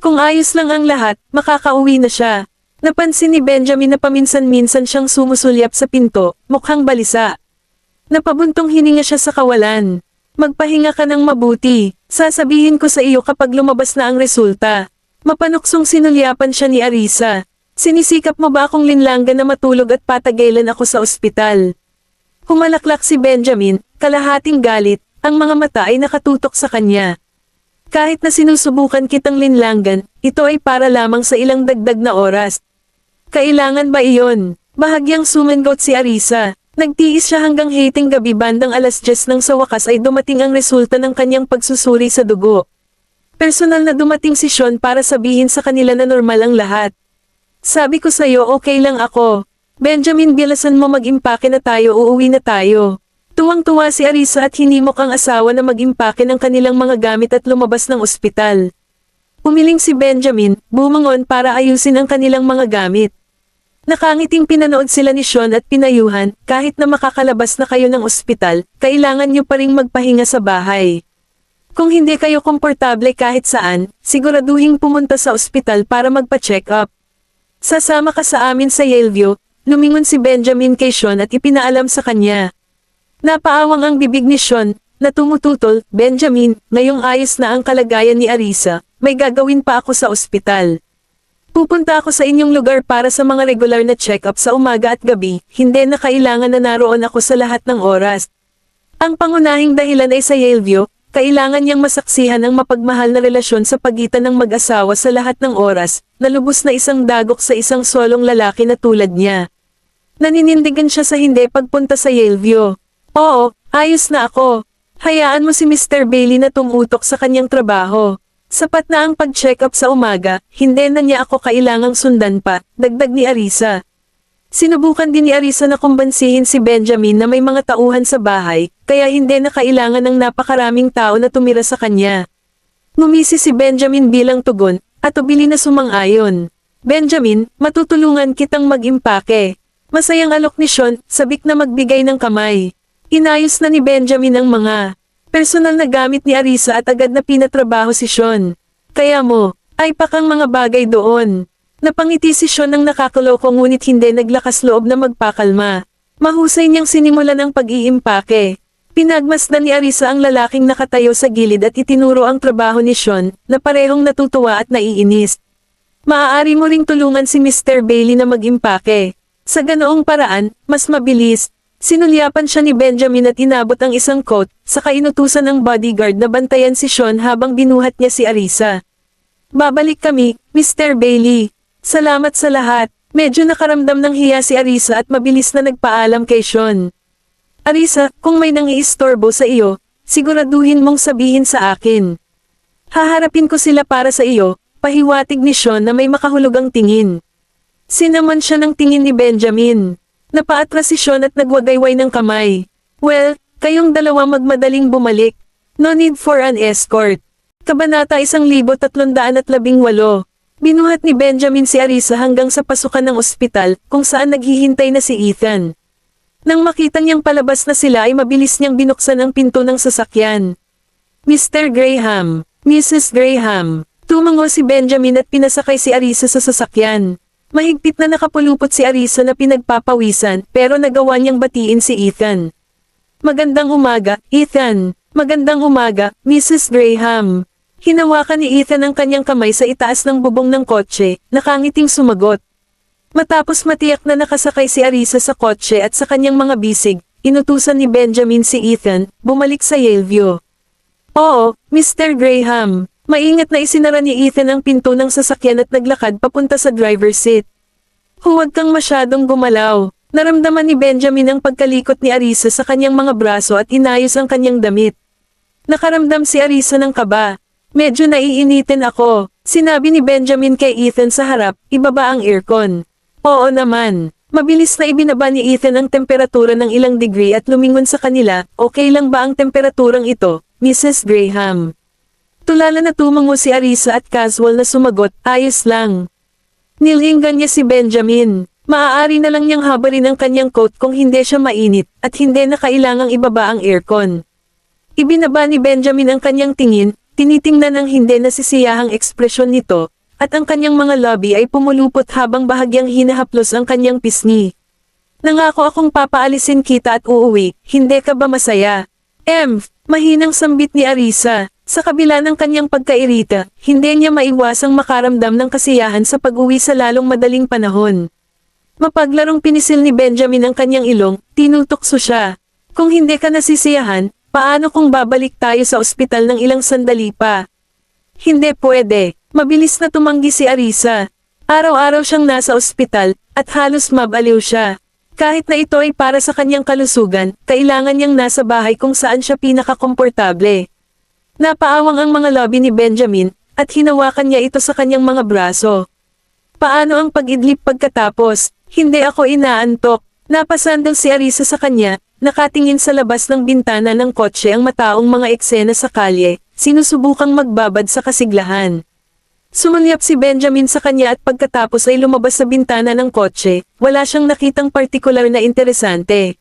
S1: Kung ayos lang ang lahat, makakauwi na siya. Napansin ni Benjamin na paminsan-minsan siyang sumusulyap sa pinto, mukhang balisa. Napabuntong hininga siya sa kawalan. Magpahinga ka ng mabuti. Sasabihin ko sa iyo kapag lumabas na ang resulta. Mapanuksong sinulyapan siya ni Arisa. Sinisikap mo ba akong linlanggan na matulog at patagalan ako sa ospital? Humalaklak si Benjamin, kalahating galit, ang mga mata ay nakatutok sa kanya. Kahit na sinusubukan kitang linlanggan, ito ay para lamang sa ilang dagdag na oras. Kailangan ba iyon? Bahagyang sumangot si Arisa. Nagtiis siya hanggang hating gabi bandang 10:00 nang sa wakas ay dumating ang resulta ng kanyang pagsusuri sa dugo. Personal na dumating si Sean para sabihin sa kanila na normal ang lahat. Sabi ko sa'yo okay lang ako. Benjamin, bilasan mo mag-impake na tayo, uuwi na tayo. Tuwang-tuwa si Arisa at hinimok ang asawa na mag-impake ng kanilang mga gamit at lumabas ng ospital. Umiling si Benjamin, bumangon para ayusin ang kanilang mga gamit. Nakangiting pinanood sila ni Sean at pinayuhan, kahit na makakalabas na kayo ng ospital, kailangan nyo pa ring magpahinga sa bahay. Kung hindi kayo komportable kahit saan, siguraduhing pumunta sa ospital para magpa-check up. Sasama ka sa amin sa Yaleview, lumingon si Benjamin kay Sean at ipinaalam sa kanya. Napaawang ang bibig ni Sean, na tumututol, Benjamin, ngayong ayos na ang kalagayan ni Arisa, may gagawin pa ako sa ospital. Pupunta ako sa inyong lugar para sa mga regular na check-up sa umaga at gabi, hindi na kailangan na naroon ako sa lahat ng oras. Ang pangunahing dahilan ay sa Yaleview, kailangan niyang masaksihan ang mapagmahal na relasyon sa pagitan ng mag-asawa sa lahat ng oras, na lubos na isang dagok sa isang solong lalaki na tulad niya. Naninindigan siya sa hindi pagpunta sa Yaleview. Oo, ayos na ako. Hayaan mo si Mr. Bailey na tumutok sa kanyang trabaho. Sapat na ang pag-check up sa umaga, hindi na niya ako kailangang sundan pa, dagdag ni Arisa. Sinubukan din ni Arisa na kumbansihin si Benjamin na may mga tauhan sa bahay, kaya hindi na kailangan ng napakaraming tao na tumira sa kanya. Ngumisi si Benjamin bilang tugon, at ubili na sumang-ayon. Benjamin, matutulungan kitang mag-impake. Masayang alok ni Sean, sabik na magbigay ng kamay. Inayos na ni Benjamin ang mga personal na gamit ni Arisa at agad na pinatrabaho si Sean. Kaya mo, ay pakang mga bagay doon. Napangiti si Sean ng nakakaloko ngunit hindi naglakas loob na magpakalma. Mahusay niyang sinimulan ang pag-iimpake. Pinagmasdan ni Arisa ang lalaking nakatayo sa gilid at itinuro ang trabaho ni Sean, na parehong natutuwa at naiinis. Maaari mo ring tulungan si Mr. Bailey na mag-impake. Sa ganoong paraan, mas mabilis. Sinulyapan siya ni Benjamin at inabot ang isang coat, saka inutusan ng bodyguard na bantayan si Sean habang binuhat niya si Arisa. Babalik kami, Mr. Bailey. Salamat sa lahat. Medyo nakaramdam ng hiya si Arisa at mabilis na nagpaalam kay Sean. Arisa, kung may nang-iistorbo sa iyo, siguraduhin mong sabihin sa akin. Haharapin ko sila para sa iyo, pahiwatig ni Sean na may makahulugang tingin. Sinaman siya ng tingin ni Benjamin. Napaatras si Sean at nagwagayway ng kamay. Well, kayong dalawa magmadaling bumalik. No need for an escort. Kabanata 1318. Binuhat ni Benjamin si Arisa hanggang sa pasukan ng ospital, kung saan naghihintay na si Ethan. Nang makita niyang palabas na sila ay mabilis niyang binuksan ang pinto ng sasakyan. Mr. Graham, Mrs. Graham, tumango si Benjamin at pinasakay si Arisa sa sasakyan. Mahigpit na nakapulupot si Arisa na pinagpapawisan, pero nagawa niyang batiin si Ethan. Magandang umaga, Ethan. Magandang umaga, Mrs. Graham. Hinawakan ni Ethan ang kanyang kamay sa itaas ng bubong ng kotse, nakangiting sumagot. Matapos matiyak na nakasakay si Arisa sa kotse at sa kanyang mga bisig, inutusan ni Benjamin si Ethan, bumalik sa Yaleview. Oo, Mr. Graham. Maingat na isinara ni Ethan ang pinto ng sasakyan at naglakad papunta sa driver's seat. Huwag kang masyadong gumalaw. Naramdaman ni Benjamin ang pagkalikot ni Arisa sa kanyang mga braso at inayos ang kanyang damit. Nakaramdam si Arisa ng kaba. Medyo naiinitin ako, sinabi ni Benjamin kay Ethan sa harap, ibaba ang aircon. Oo naman. Mabilis na ibinaba ni Ethan ang temperatura ng ilang degree at lumingon sa kanila, okay lang ba ang temperaturang ito, Mrs. Graham? Tulala na tumango si Arisa at casual na sumagot, ayos lang. Nilinggan niya si Benjamin. Maaari na lang niyang habarin ang kanyang coat kung hindi siya mainit, at hindi na kailangang ibaba ang aircon. Ibinaba ni Benjamin ang kanyang tingin, tinitingnan ang hindi nasisiyahang ekspresyon nito, at ang kanyang mga labi ay pumulupot habang bahagyang hinahaplos ang kanyang pisngi. Nangako akong papaalisin kita at uuwi, hindi ka ba masaya? Mahinang sambit ni Arisa. Sa kabila ng kanyang pagkairita, hindi niya maiwasang makaramdam ng kasiyahan sa pag-uwi sa lalong madaling panahon. Mapaglarong pinisil ni Benjamin ang kanyang ilong, tinutokso siya. Kung hindi ka nasisiyahan, paano kung babalik tayo sa ospital ng ilang sandali pa? Hindi pwede. Mabilis na tumanggi si Arisa. Araw-araw siyang nasa ospital, at halos mabaliw siya. Kahit na ito ay para sa kanyang kalusugan, kailangan niyang nasa bahay kung saan siya pinakakomportable. Napaawang ang mga labi ni Benjamin, at hinawakan niya ito sa kanyang mga braso. Paano ang pag-idlip pagkatapos? Hindi ako inaantok. Napasandal si Arisa sa kanya, nakatingin sa labas ng bintana ng kotse ang mataong mga eksena sa kalye, sinusubukang magbabad sa kasiglahan. Sumulyap si Benjamin sa kanya at pagkatapos ay lumabas sa bintana ng kotse, wala siyang nakitang partikular na interesante.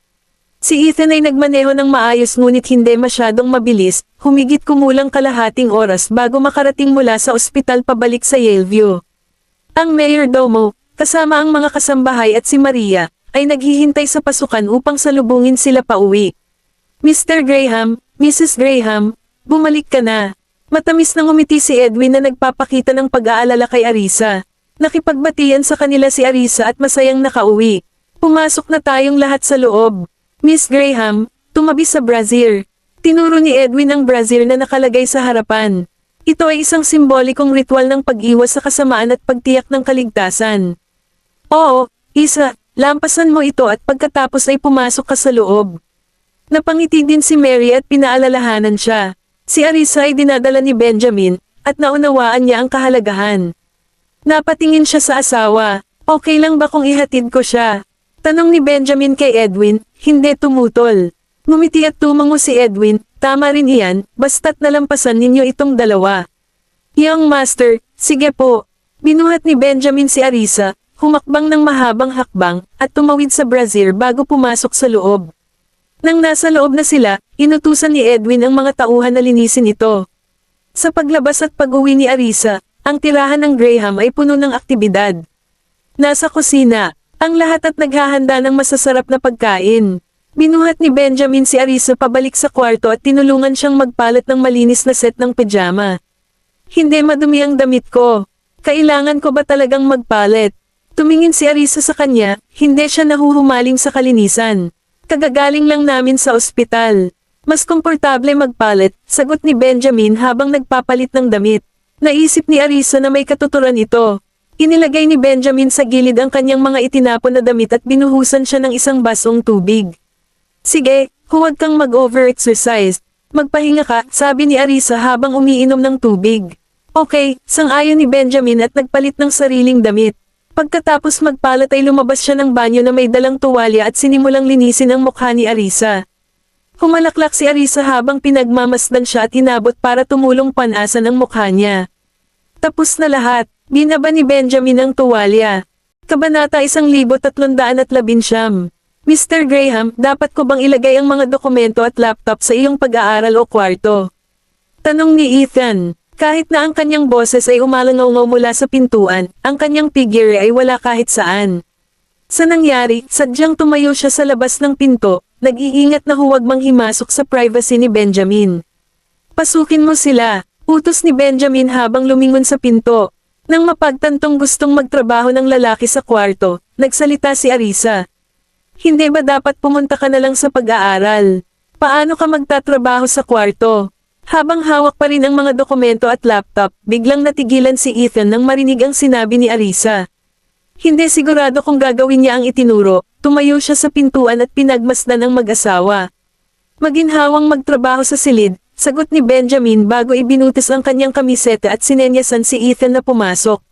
S1: Si Ethan ay nagmaneho ng maayos ngunit hindi masyadong mabilis, humigit kumulang kalahating oras bago makarating mula sa ospital pabalik sa Yaleview. Ang mayordomo, kasama ang mga kasambahay at si Maria, ay naghihintay sa pasukan upang salubungin sila pauwi. Mr. Graham, Mrs. Graham, bumalik ka na. Matamis na ngumiti si Edwin na nagpapakita ng pag-aalala kay Arisa. Nakipagbatian sa kanila si Arisa at masayang nakauwi. Pumasok na tayong lahat sa loob. Miss Graham, tumabi sa brazier. Tinuro ni Edwin ang brazier na nakalagay sa harapan. Ito ay isang simbolikong ritual ng pag-iwas sa kasamaan at pagtiyak ng kaligtasan. Oo, Isa, lampasan mo ito at pagkatapos ay pumasok ka sa loob. Napangiti din si Mary at pinaalalahanan siya. Si Arisa ay dinadala ni Benjamin, at naunawaan niya ang kahalagahan. Napatingin siya sa asawa. Okay lang ba kung ihatid ko siya? Tanong ni Benjamin kay Edwin, hindi tumutol. Ngumiti at tumango si Edwin, tama rin iyan, basta't nalampasan ninyo itong dalawa. Young master, sige po. Binuhat ni Benjamin si Arisa, humakbang ng mahabang hakbang, at tumawid sa brazier bago pumasok sa loob. Nang nasa loob na sila, inutusan ni Edwin ang mga tauhan na linisin ito. Sa paglabas at pag-uwi ni Arisa, ang tirahan ng Graham ay puno ng aktibidad. Nasa kusina, ang lahat at naghahanda ng masasarap na pagkain. Binuhat ni Benjamin si Arisa pabalik sa kwarto at tinulungan siyang magpalit ng malinis na set ng pijama. Hindi madumi ang damit ko. Kailangan ko ba talagang magpalit? Tumingin si Arisa sa kanya, hindi siya nahuhumaling sa kalinisan. Kagagaling lang namin sa ospital. Mas komportable magpalit, sagot ni Benjamin habang nagpapalit ng damit. Naisip ni Arisa na may katuturan ito. Inilagay ni Benjamin sa gilid ang kanyang mga itinapon na damit at binuhusan siya ng isang basong tubig. Sige, huwag kang mag-over-exercise. Magpahinga ka, sabi ni Arisa habang umiinom ng tubig. Okay, sang-ayon ni Benjamin at nagpalit ng sariling damit. Pagkatapos magpalat ay lumabas siya ng banyo na may dalang tuwalya at sinimulang linisin ang mukha ni Arisa. Humalaklak si Arisa habang pinagmamasdan siya at hinabot para tumulong panasan ang mukha niya. Tapos na lahat. Binaba ni Benjamin ang tuwalya. Kabanata 1319. Mr. Graham, dapat ko bang ilagay ang mga dokumento at laptop sa iyong pag-aaral o kwarto? Tanong ni Ethan. Kahit na ang kanyang boses ay umalangaw mula sa pintuan, ang kanyang figure ay wala kahit saan. Sa nangyari, sadyang tumayo siya sa labas ng pinto, nag-iingat na huwag manghimasok sa privacy ni Benjamin. Pasukin mo sila, utos ni Benjamin habang lumingon sa pinto. Nang mapagtantong gustong magtrabaho ng lalaki sa kwarto, nagsalita si Arisa. Hindi ba dapat pumunta ka na lang sa pag-aaral? Paano ka magtatrabaho sa kwarto? Habang hawak pa rin ang mga dokumento at laptop, biglang natigilan si Ethan nang marinig ang sinabi ni Arisa. Hindi sigurado kung gagawin niya ang itinuro, tumayo siya sa pintuan at pinagmasdan ang mag-asawa. Maginhawang magtrabaho sa silid, sagot ni Benjamin bago ibinutis ang kanyang kamiseta at sinenyasan si Ethan na pumasok.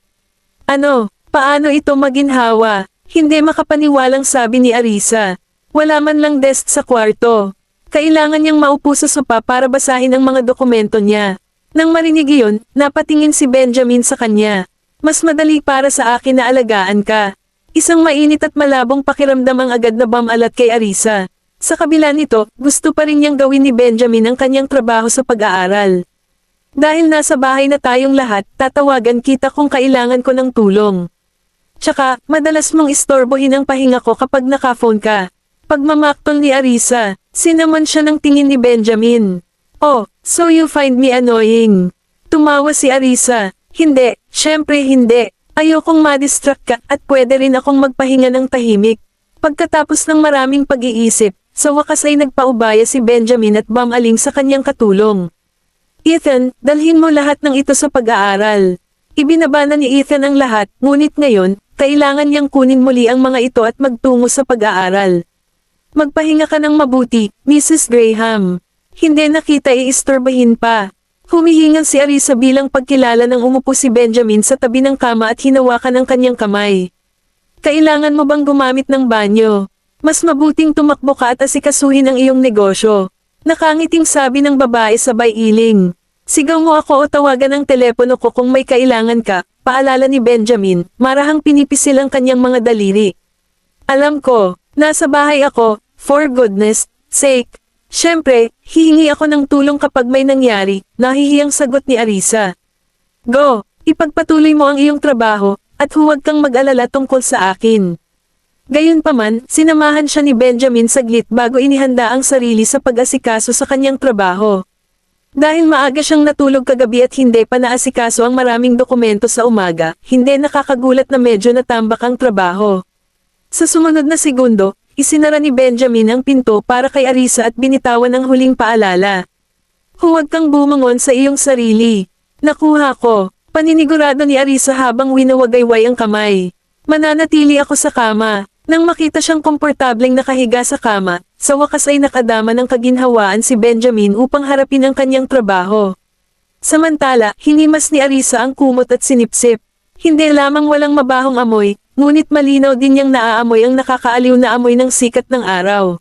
S1: Ano, paano ito maginhawa? Hindi makapaniwalang sabi ni Arisa. Wala man lang desk sa kwarto. Kailangan niyang maupo sa sopa para basahin ang mga dokumento niya. Nang marinig iyon, napatingin si Benjamin sa kanya. Mas madali para sa akin na alagaan ka. Isang mainit at malabong pakiramdam ang agad na bumalat kay Arisa. Sa kabila nito, gusto pa rin niyang gawin ni Benjamin ang kanyang trabaho sa pag-aaral. Dahil nasa bahay na tayong lahat, tatawagan kita kung kailangan ko ng tulong. Tsaka, madalas mong istorbohin ang pahinga ko kapag naka-phone ka. Pagmamaktol ni Arisa, sinamon siya ng tingin ni Benjamin. Oh, so you find me annoying? Tumawa si Arisa. Hindi, syempre hindi. Ayokong madistract ka at pwede rin akong magpahinga ng tahimik. Pagkatapos ng maraming pag-iisip, sa wakas ay nagpaubaya si Benjamin at bumaling sa kanyang katulong. Ethan, dalhin mo lahat ng ito sa pag-aaral. Ibinaba na ni Ethan ang lahat, ngunit ngayon, kailangan niyang kunin muli ang mga ito at magtungo sa pag-aaral. Magpahinga ka ng mabuti, Mrs. Graham. Hindi na kita iistorbahin pa. Humihingal si Arisa bilang pagkilala nang umupo si Benjamin sa tabi ng kama at hinawakan ang kanyang kamay. Kailangan mo bang gumamit ng banyo? Mas mabuting tumakbo ka at asikasuhin ang iyong negosyo. Nakangiting sabi ng babae sabay iling. Sigaw mo ako o tawagan ang telepono ko kung may kailangan ka, paalala ni Benjamin, marahang pinipisil ang kanyang mga daliri. Alam ko, nasa bahay ako. For goodness sake. Siyempre, hihingi ako ng tulong kapag may nangyari, nahihiyang sagot ni Arisa. Go, ipagpatuloy mo ang iyong trabaho, at huwag kang mag-alala tungkol sa akin. Gayunpaman, sinamahan siya ni Benjamin saglit bago inihanda ang sarili sa pag-asikaso sa kanyang trabaho. Dahil maaga siyang natulog kagabi at hindi pa naasikaso ang maraming dokumento sa umaga, hindi nakakagulat na medyo natambak ang trabaho. Sa sumunod na segundo, isinara ni Benjamin ang pinto para kay Arisa at binitawan ang huling paalala. Huwag kang bumangon sa iyong sarili. Nakuha ko, paninigurado ni Arisa habang winawagayway ang kamay. Mananatili ako sa kama. Nang makita siyang komportableng nakahiga sa kama, sa wakas ay nakadama ng kaginhawaan si Benjamin upang harapin ang kanyang trabaho. Samantala, hinimas ni Arisa ang kumot at sinipsip. Hindi lamang walang mabahong amoy, ngunit malinaw din niyang naaamoy ang nakakaaliw na amoy ng sikat ng araw.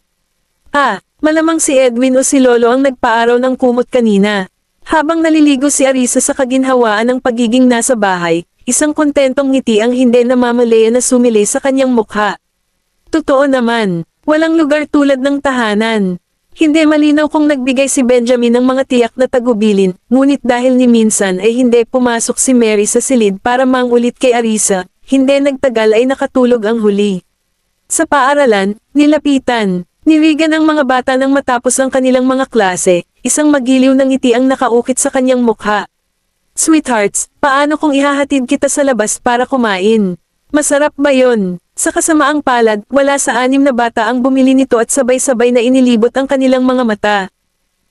S1: Malamang si Edwin o si Lolo ang nagpaaraw ng kumot kanina. Habang naliligo si Arisa sa kaginhawaan ng pagiging nasa bahay, isang kontentong ngiti ang hindi namamalaya na sumili sa kanyang mukha. Totoo naman, walang lugar tulad ng tahanan. Hindi malinaw kung nagbigay si Benjamin ng mga tiyak na tagubilin, ngunit dahil ni minsan ay hindi pumasok si Mary sa silid para mangulit kay Arisa, hindi nagtagal ay nakatulog ang huli. Sa paaralan, nilapitan, nirigan ang mga bata nang matapos ang kanilang mga klase, isang magiliw na ngiti ang nakaukit sa kanyang mukha. Sweethearts, paano kung ihahatid kita sa labas para kumain? Masarap ba yon? Sa kasamaang palad, wala sa 6 na bata ang bumili nito at sabay-sabay na inilibot ang kanilang mga mata.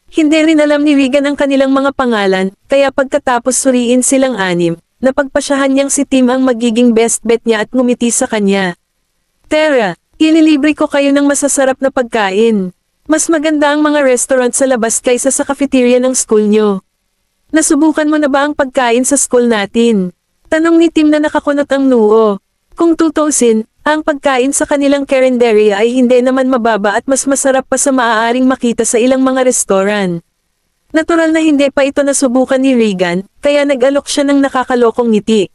S1: Hindi rin alam ni Regan ang kanilang mga pangalan, kaya pagkatapos suriin silang 6, napagpasyahan niyang si Tim ang magiging best bet niya at ngumiti sa kanya. Tara, ililibre ko kayo ng masasarap na pagkain. Mas maganda ang mga restaurant sa labas kaysa sa cafeteria ng school nyo. Nasubukan mo na ba ang pagkain sa school natin? Tanong ni Tim na nakakunot ang noo. Kung tutusin, ang pagkain sa kanilang carinderia ay hindi naman mababa at mas masarap pa sa maaaring makita sa ilang mga restoran. Natural na hindi pa ito nasubukan ni Regan, kaya nag-alok siya ng nakakalokong ngiti.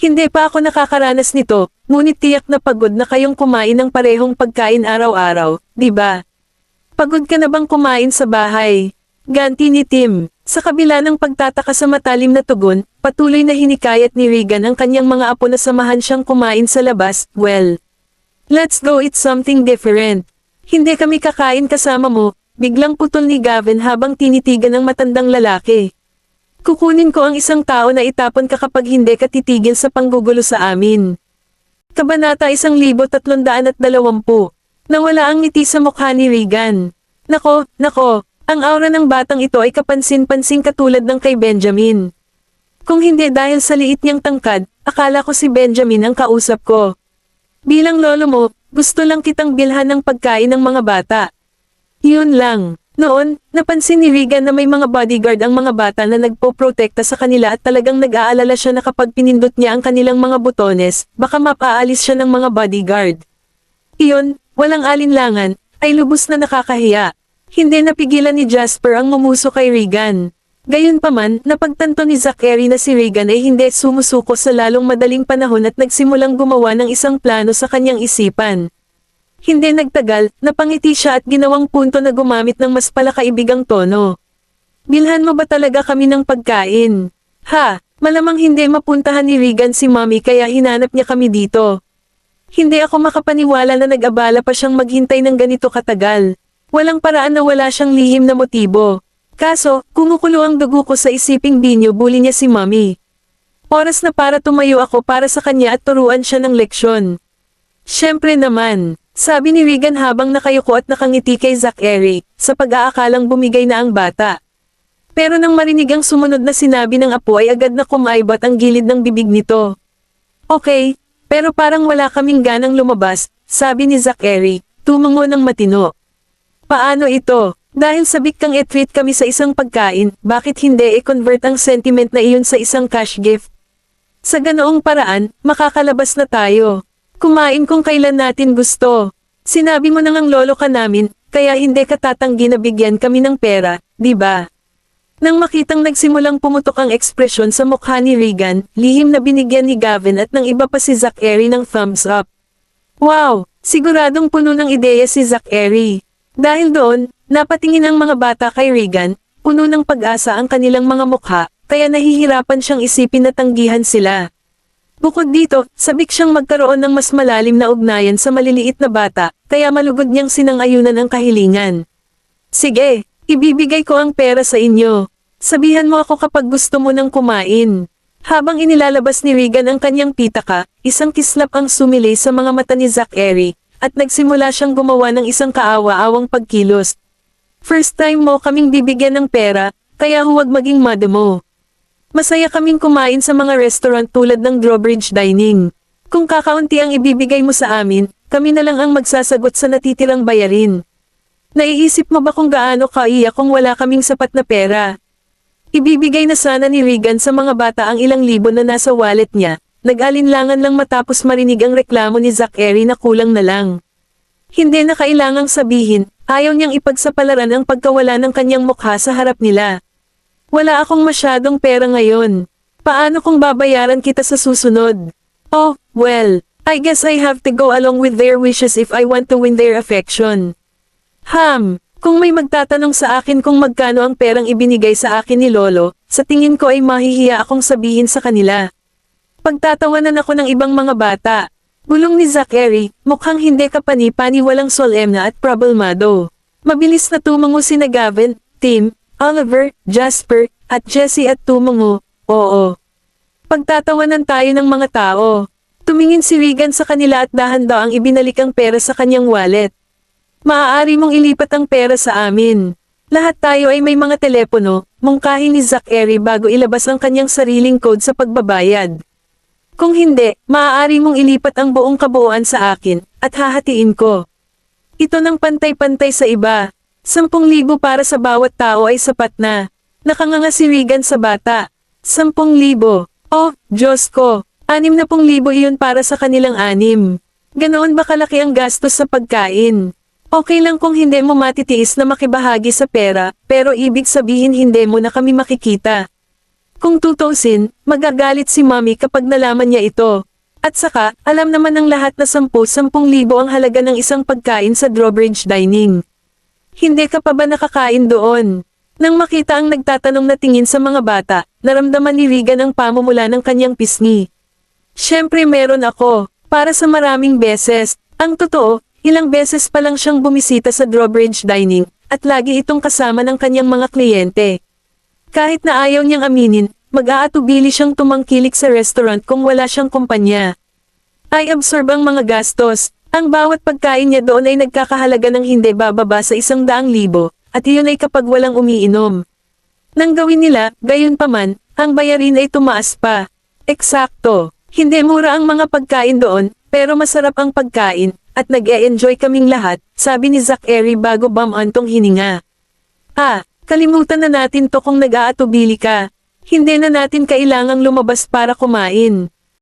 S1: Hindi pa ako nakakaranas nito, ngunit tiyak na pagod na kayong kumain ng parehong pagkain araw-araw, di ba? Pagod ka na bang kumain sa bahay? Ganti ni Tim. Sa kabila ng pagtataka sa matalim na tugon, patuloy na hinikayat ni Regan ang kanyang mga apo na samahan siyang kumain sa labas. Well, let's go eat something different. Hindi kami kakain kasama mo, biglang putol ni Gavin habang tinitigan ng matandang lalaki. Kukunin ko ang isang tao na itapon ka kapag hindi ka titigil sa panggugulo sa amin. Kabanata 1320. Nawala ang ngiti sa mukha ni Regan. Nako, ang aura ng batang ito ay kapansin-pansing katulad ng kay Benjamin. Kung hindi dahil sa liit niyang tangkad, akala ko si Benjamin ang kausap ko. Bilang lolo mo, gusto lang kitang bilhan ng pagkain ng mga bata. Yun lang. Noon, napansin ni Regan na may mga bodyguard ang mga bata na nagpoprotekta sa kanila at talagang nag-aalala siya na kapag pinindot niya ang kanilang mga butones, baka mapaalis siya ng mga bodyguard. Iyon, walang alinlangan, ay lubos na nakakahiya. Hindi napigilan ni Jasper ang mumuso kay Regan. Gayunpaman, napagtanto ni Zachary na si Regan ay hindi sumusuko sa lalong madaling panahon at nagsimulang gumawa ng isang plano sa kanyang isipan. Hindi nagtagal, napangiti siya at ginawang punto na gumamit ng mas palakaibigang tono. Bilhan mo ba talaga kami ng pagkain? Ha, malamang hindi mapuntahan ni Regan si Mommy kaya hinanap niya kami dito. Hindi ako makapaniwala na nag-abala pa siyang maghintay ng ganito katagal. Walang paraan na wala siyang lihim na motibo. Kaso, kumukulo ang dugo ko sa isiping binyo-bully niya si Mommy. Oras na para tumayo ako para sa kanya at turuan siya ng leksyon. Siyempre naman. Sabi ni Regan habang nakayuko at nakangiti kay Zachary, sa pag-aakalang bumigay na ang bata. Pero nang marinig ang sumunod na sinabi ng apo ay agad na kumaibot ang gilid ng bibig nito. Okay, pero parang wala kaming ganang lumabas, sabi ni Zachary, tumango ng matino. Paano ito? Dahil sabik kang i-treat kami sa isang pagkain, bakit hindi i-convert ang sentiment na iyon sa isang cash gift? Sa ganoong paraan, makakalabas na tayo. Kumain kung kailan natin gusto. Sinabi mo nang ang lolo ka namin, kaya hindi ka tatanggi na bigyan kami ng pera, di ba? Nang makitang nagsimulang pumutok ang ekspresyon sa mukha ni Regan, lihim na binigyan ni Gavin at ng iba pa si Zachary ng thumbs up. Wow! Siguradong puno ng ideya si Zachary. Dahil doon, napatingin ang mga bata kay Regan, puno ng pag-asa ang kanilang mga mukha, kaya nahihirapan siyang isipin na tanggihan sila. Bukod dito, sabik siyang magkaroon ng mas malalim na ugnayan sa maliliit na bata, kaya malugod niyang sinang-ayunan ang kahilingan. Sige, ibibigay ko ang pera sa inyo. Sabihan mo ako kapag gusto mo nang kumain. Habang inilalabas ni Regan ang kanyang pitaka, isang kislap ang sumili sa mga mata ni Zachary, at nagsimula siyang gumawa ng isang kaawa-awang pagkilos. First time mo kaming bibigyan ng pera, kaya huwag maging mad mo. Masaya kaming kumain sa mga restaurant tulad ng Drawbridge Dining. Kung kakaunti ang ibibigay mo sa amin, kami na lang ang magsasagot sa natitirang bayarin. Naiisip mo ba kung gaano kaiyak kung wala kaming sapat na pera? Ibibigay na sana ni Regan sa mga bata ang ilang libo na nasa wallet niya, nag-alinlangan lang matapos marinig ang reklamo ni Zachary na kulang na lang. Hindi na kailangang sabihin, ayaw niyang ipagsapalaran ang pagkawala ng kanyang mukha sa harap nila. Wala akong masyadong pera ngayon. Paano kung babayaran kita sa susunod? Oh, well, I guess I have to go along with their wishes if I want to win their affection. Kung may magtatanong sa akin kung magkano ang perang ibinigay sa akin ni Lolo, sa tingin ko ay mahihiya akong sabihin sa kanila. Pagtatawanan ako ng ibang mga bata. Bulong ni Zachary, mukhang hindi kapani-pani walang solemna at problemado. Mabilis na tumango sina Gavin, Tim, Oliver, Jasper, at Jessie at tumango, oo. Pagtatawanan tayo ng mga tao. Tumingin si Regan sa kanila at dahan-daang ibinalik ang pera sa kanyang wallet. Maaari mong ilipat ang pera sa amin. Lahat tayo ay may mga telepono, mungkahi ni Zachary bago ilabas ang kanyang sariling code sa pagbabayad. Kung hindi, maaari mong ilipat ang buong kabuuan sa akin, at hahatiin ko. Ito ng pantay-pantay sa iba. 10,000 para sa bawat tao ay sapat na. Nakanganga si Regan sa bata. 10,000. Oh, Diyos ko. 60,000 iyon para sa kanilang 6. Ganoon ba kalaki ang gastos sa pagkain? Okay lang kung hindi mo matitiis na makibahagi sa pera, pero ibig sabihin hindi mo na kami makikita. Kung tutuusin, magagalit si Mommy kapag nalaman niya ito. At saka, alam naman ng lahat na 10,000 ang halaga ng isang pagkain sa Drawbridge Dining. Hindi ka pa ba nakakain doon? Nang makita ang nagtatanong na tingin sa mga bata, naramdaman ni Regan ang pamumula ng kanyang pisngi. Siyempre meron ako, para sa maraming beses. Ang totoo, ilang beses pa lang siyang bumisita sa Drawbridge Dining, at lagi itong kasama ng kanyang mga kliyente. Kahit na ayaw niyang aminin, mag-aatubili siyang tumangkilik sa restaurant kung wala siyang kumpanya. Ay absorb ang mga gastos, ang bawat pagkain niya doon ay nagkakahalaga ng hindi bababa sa 100,000, at iyon ay kapag walang umiinom. Nang gawin nila, gayunpaman, ang bayarin ay tumaas pa. Eksakto, hindi mura ang mga pagkain doon, pero masarap ang pagkain, at nag-e-enjoy kaming lahat, sabi ni Zachary bago bumantong hininga. Kalimutan na natin to kung nag-aatubili ka. Hindi na natin kailangang lumabas para kumain.